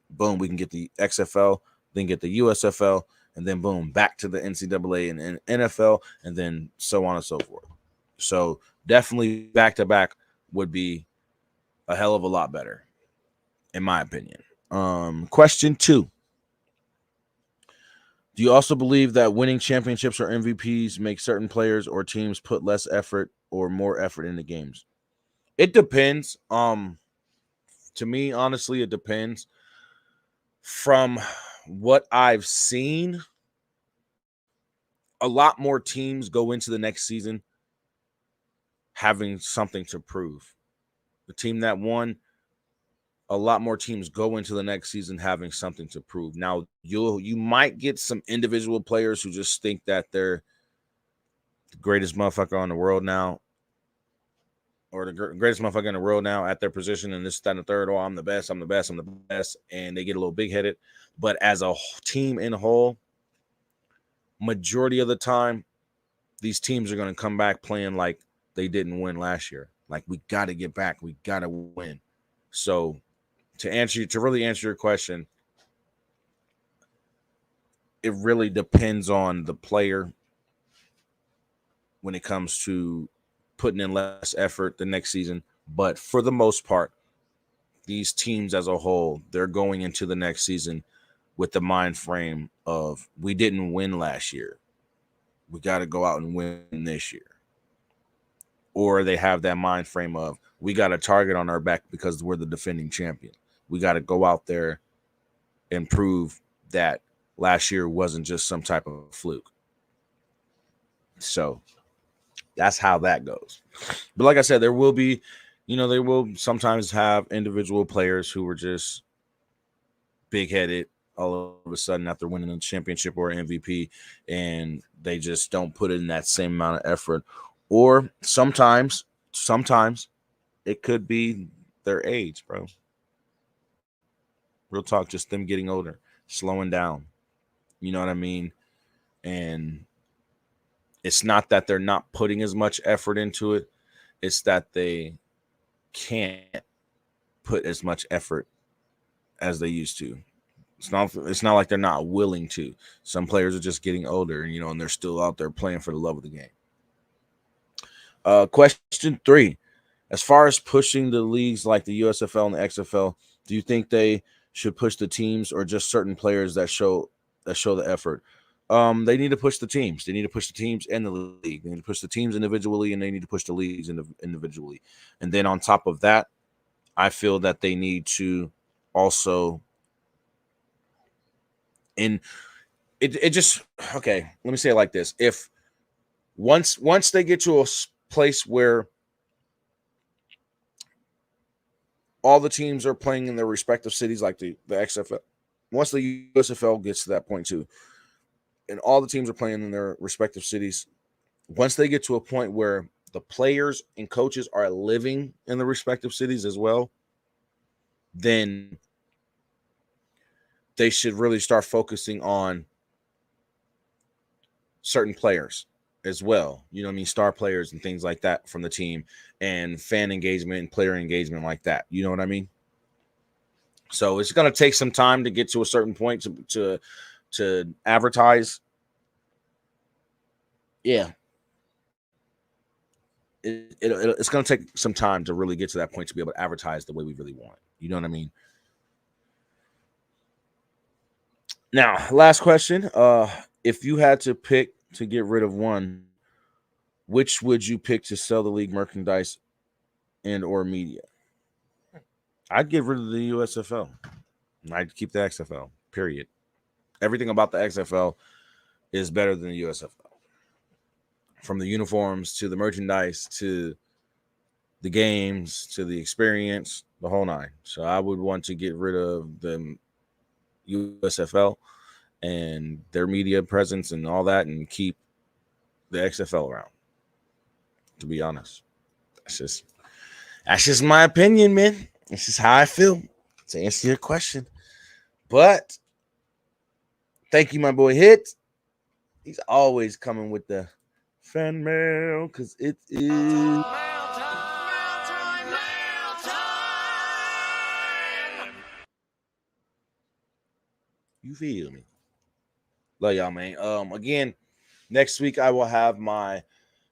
boom, we can get the XFL, then get the USFL, and then boom, back to the NCAA and NFL, and then so on and so forth. So definitely back-to-back would be a hell of a lot better, in my opinion. Question 2. Do you also believe that winning championships or MVPs make certain players or teams put less effort or more effort into games? It depends. To me, honestly, it depends. From what I've seen, a lot more teams go into the next season having something to prove. The team that won, a lot more teams go into the next season having something to prove. Now, you might get some individual players who just think that they're the greatest motherfucker on the world now, or the greatest motherfucker in the world now at their position, and this, that, and the third. Oh, I'm the best, I'm the best, I'm the best. And they get a little big-headed. But as a team in a whole, majority of the time, these teams are going to come back playing like they didn't win last year. Like, we got to get back. We got to win. So to really answer your question, it really depends on the player when it comes to putting in less effort the next season. But for the most part, these teams as a whole, they're going into the next season with the mind frame of, we didn't win last year. We got to go out and win this year. Or they have that mind frame of, we got a target on our back because we're the defending champion. We got to go out there and prove that last year wasn't just some type of fluke. So that's how that goes. But like I said, there will be, they will sometimes have individual players who were just big-headed all of a sudden after winning a championship or MVP, and they just don't put in that same amount of effort. Or sometimes it could be their age, bro. Real talk, just them getting older, slowing down. You know what I mean? And it's not that they're not putting as much effort into it. It's that they can't put as much effort as they used to. It's not like they're not willing to. Some players are just getting older, and they're still out there playing for the love of the game. Question 3. As far as pushing the leagues like the USFL and the XFL, do you think they should push the teams or just certain players that show the effort? They need to push the teams. They need to push the teams and the league. They need to push the teams individually, and they need to push the leagues individually. And then on top of that, I feel that they need to also it just, okay, let me say it like this. If once they get to a place where all the teams are playing in their respective cities, like the XFL, once the USFL gets to that point too, and all the teams are playing in their respective cities, once they get to a point where the players and coaches are living in the respective cities as well, then they should really start focusing on certain players as well. You know what I mean? Star players and things like that from the team, and fan engagement and player engagement like that. You know what I mean? So it's going to take some time to get to a certain point to advertise. Yeah. It's going to take some time to really get to that point to be able to advertise the way we really want. You know what I mean? Now, last question. If you had to pick to get rid of one, which would you pick to sell the league merchandise and or media? I'd get rid of the USFL. I'd keep the XFL. Period. Everything about the XFL is better than the USFL. From the uniforms to the merchandise to the games to the experience, the whole nine. So I would want to get rid of the USFL and their media presence and all that, and keep the XFL around. To be honest, that's just my opinion, man. This is how I feel. To answer your question, but thank you, my boy Hit. He's always coming with the fan mail because it is. You feel me? Love y'all, man. Again, next week I will have my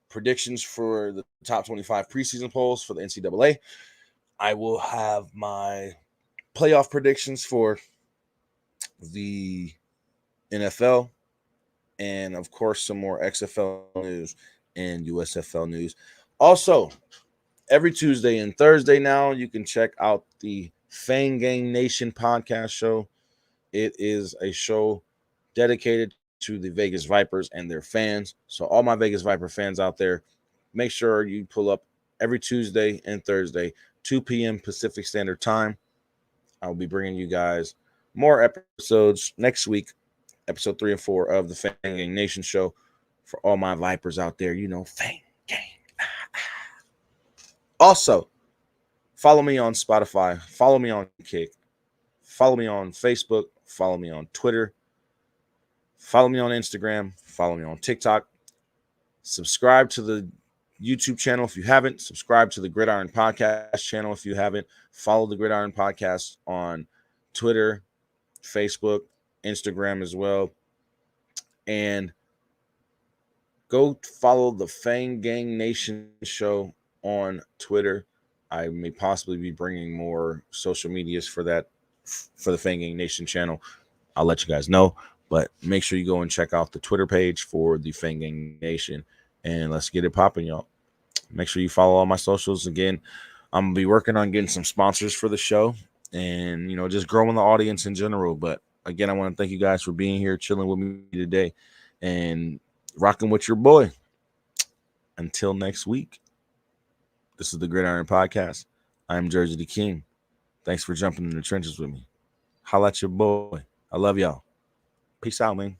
predictions for the top 25 preseason polls for the NCAA. I will have my playoff predictions for the NFL, and of course some more XFL news and USFL news. Also, every Tuesday and Thursday now you can check out the Fang Gang Nation podcast show. It is a show dedicated to the Vegas Vipers and their fans. So all my Vegas Viper fans out there, make sure you pull up every Tuesday and Thursday, 2 p.m. Pacific Standard Time. I'll be bringing you guys more episodes next week, episode 3 and 4 of the Fang Gang Nation show. For all my Vipers out there, you know, Fang Gang. Also, follow me on Spotify, follow me on Kick, follow me on Facebook, follow me on Twitter, follow me on Instagram, follow me on TikTok. Subscribe to the YouTube channel if you haven't. Subscribe to the Gridiron Podcast channel if you haven't. Follow the Gridiron Podcast on Twitter, Facebook, Instagram as well. And go follow the Fang Gang Nation show on Twitter. I may possibly be bringing more social medias for that, for the Fang Gang Nation channel. I'll let you guys know. But make sure you go and check out the Twitter page for the Fang Gang Nation. And let's get it popping, y'all. Make sure you follow all my socials. Again, I'm going to be working on getting some sponsors for the show and, you know, just growing the audience in general. But again, I want to thank you guys for being here, chilling with me today, and rocking with your boy. Until next week, this is the Gridiron Podcast. I'm Jersey the King. Thanks for jumping in the trenches with me. Holla at your boy. I love y'all. Peace out, man.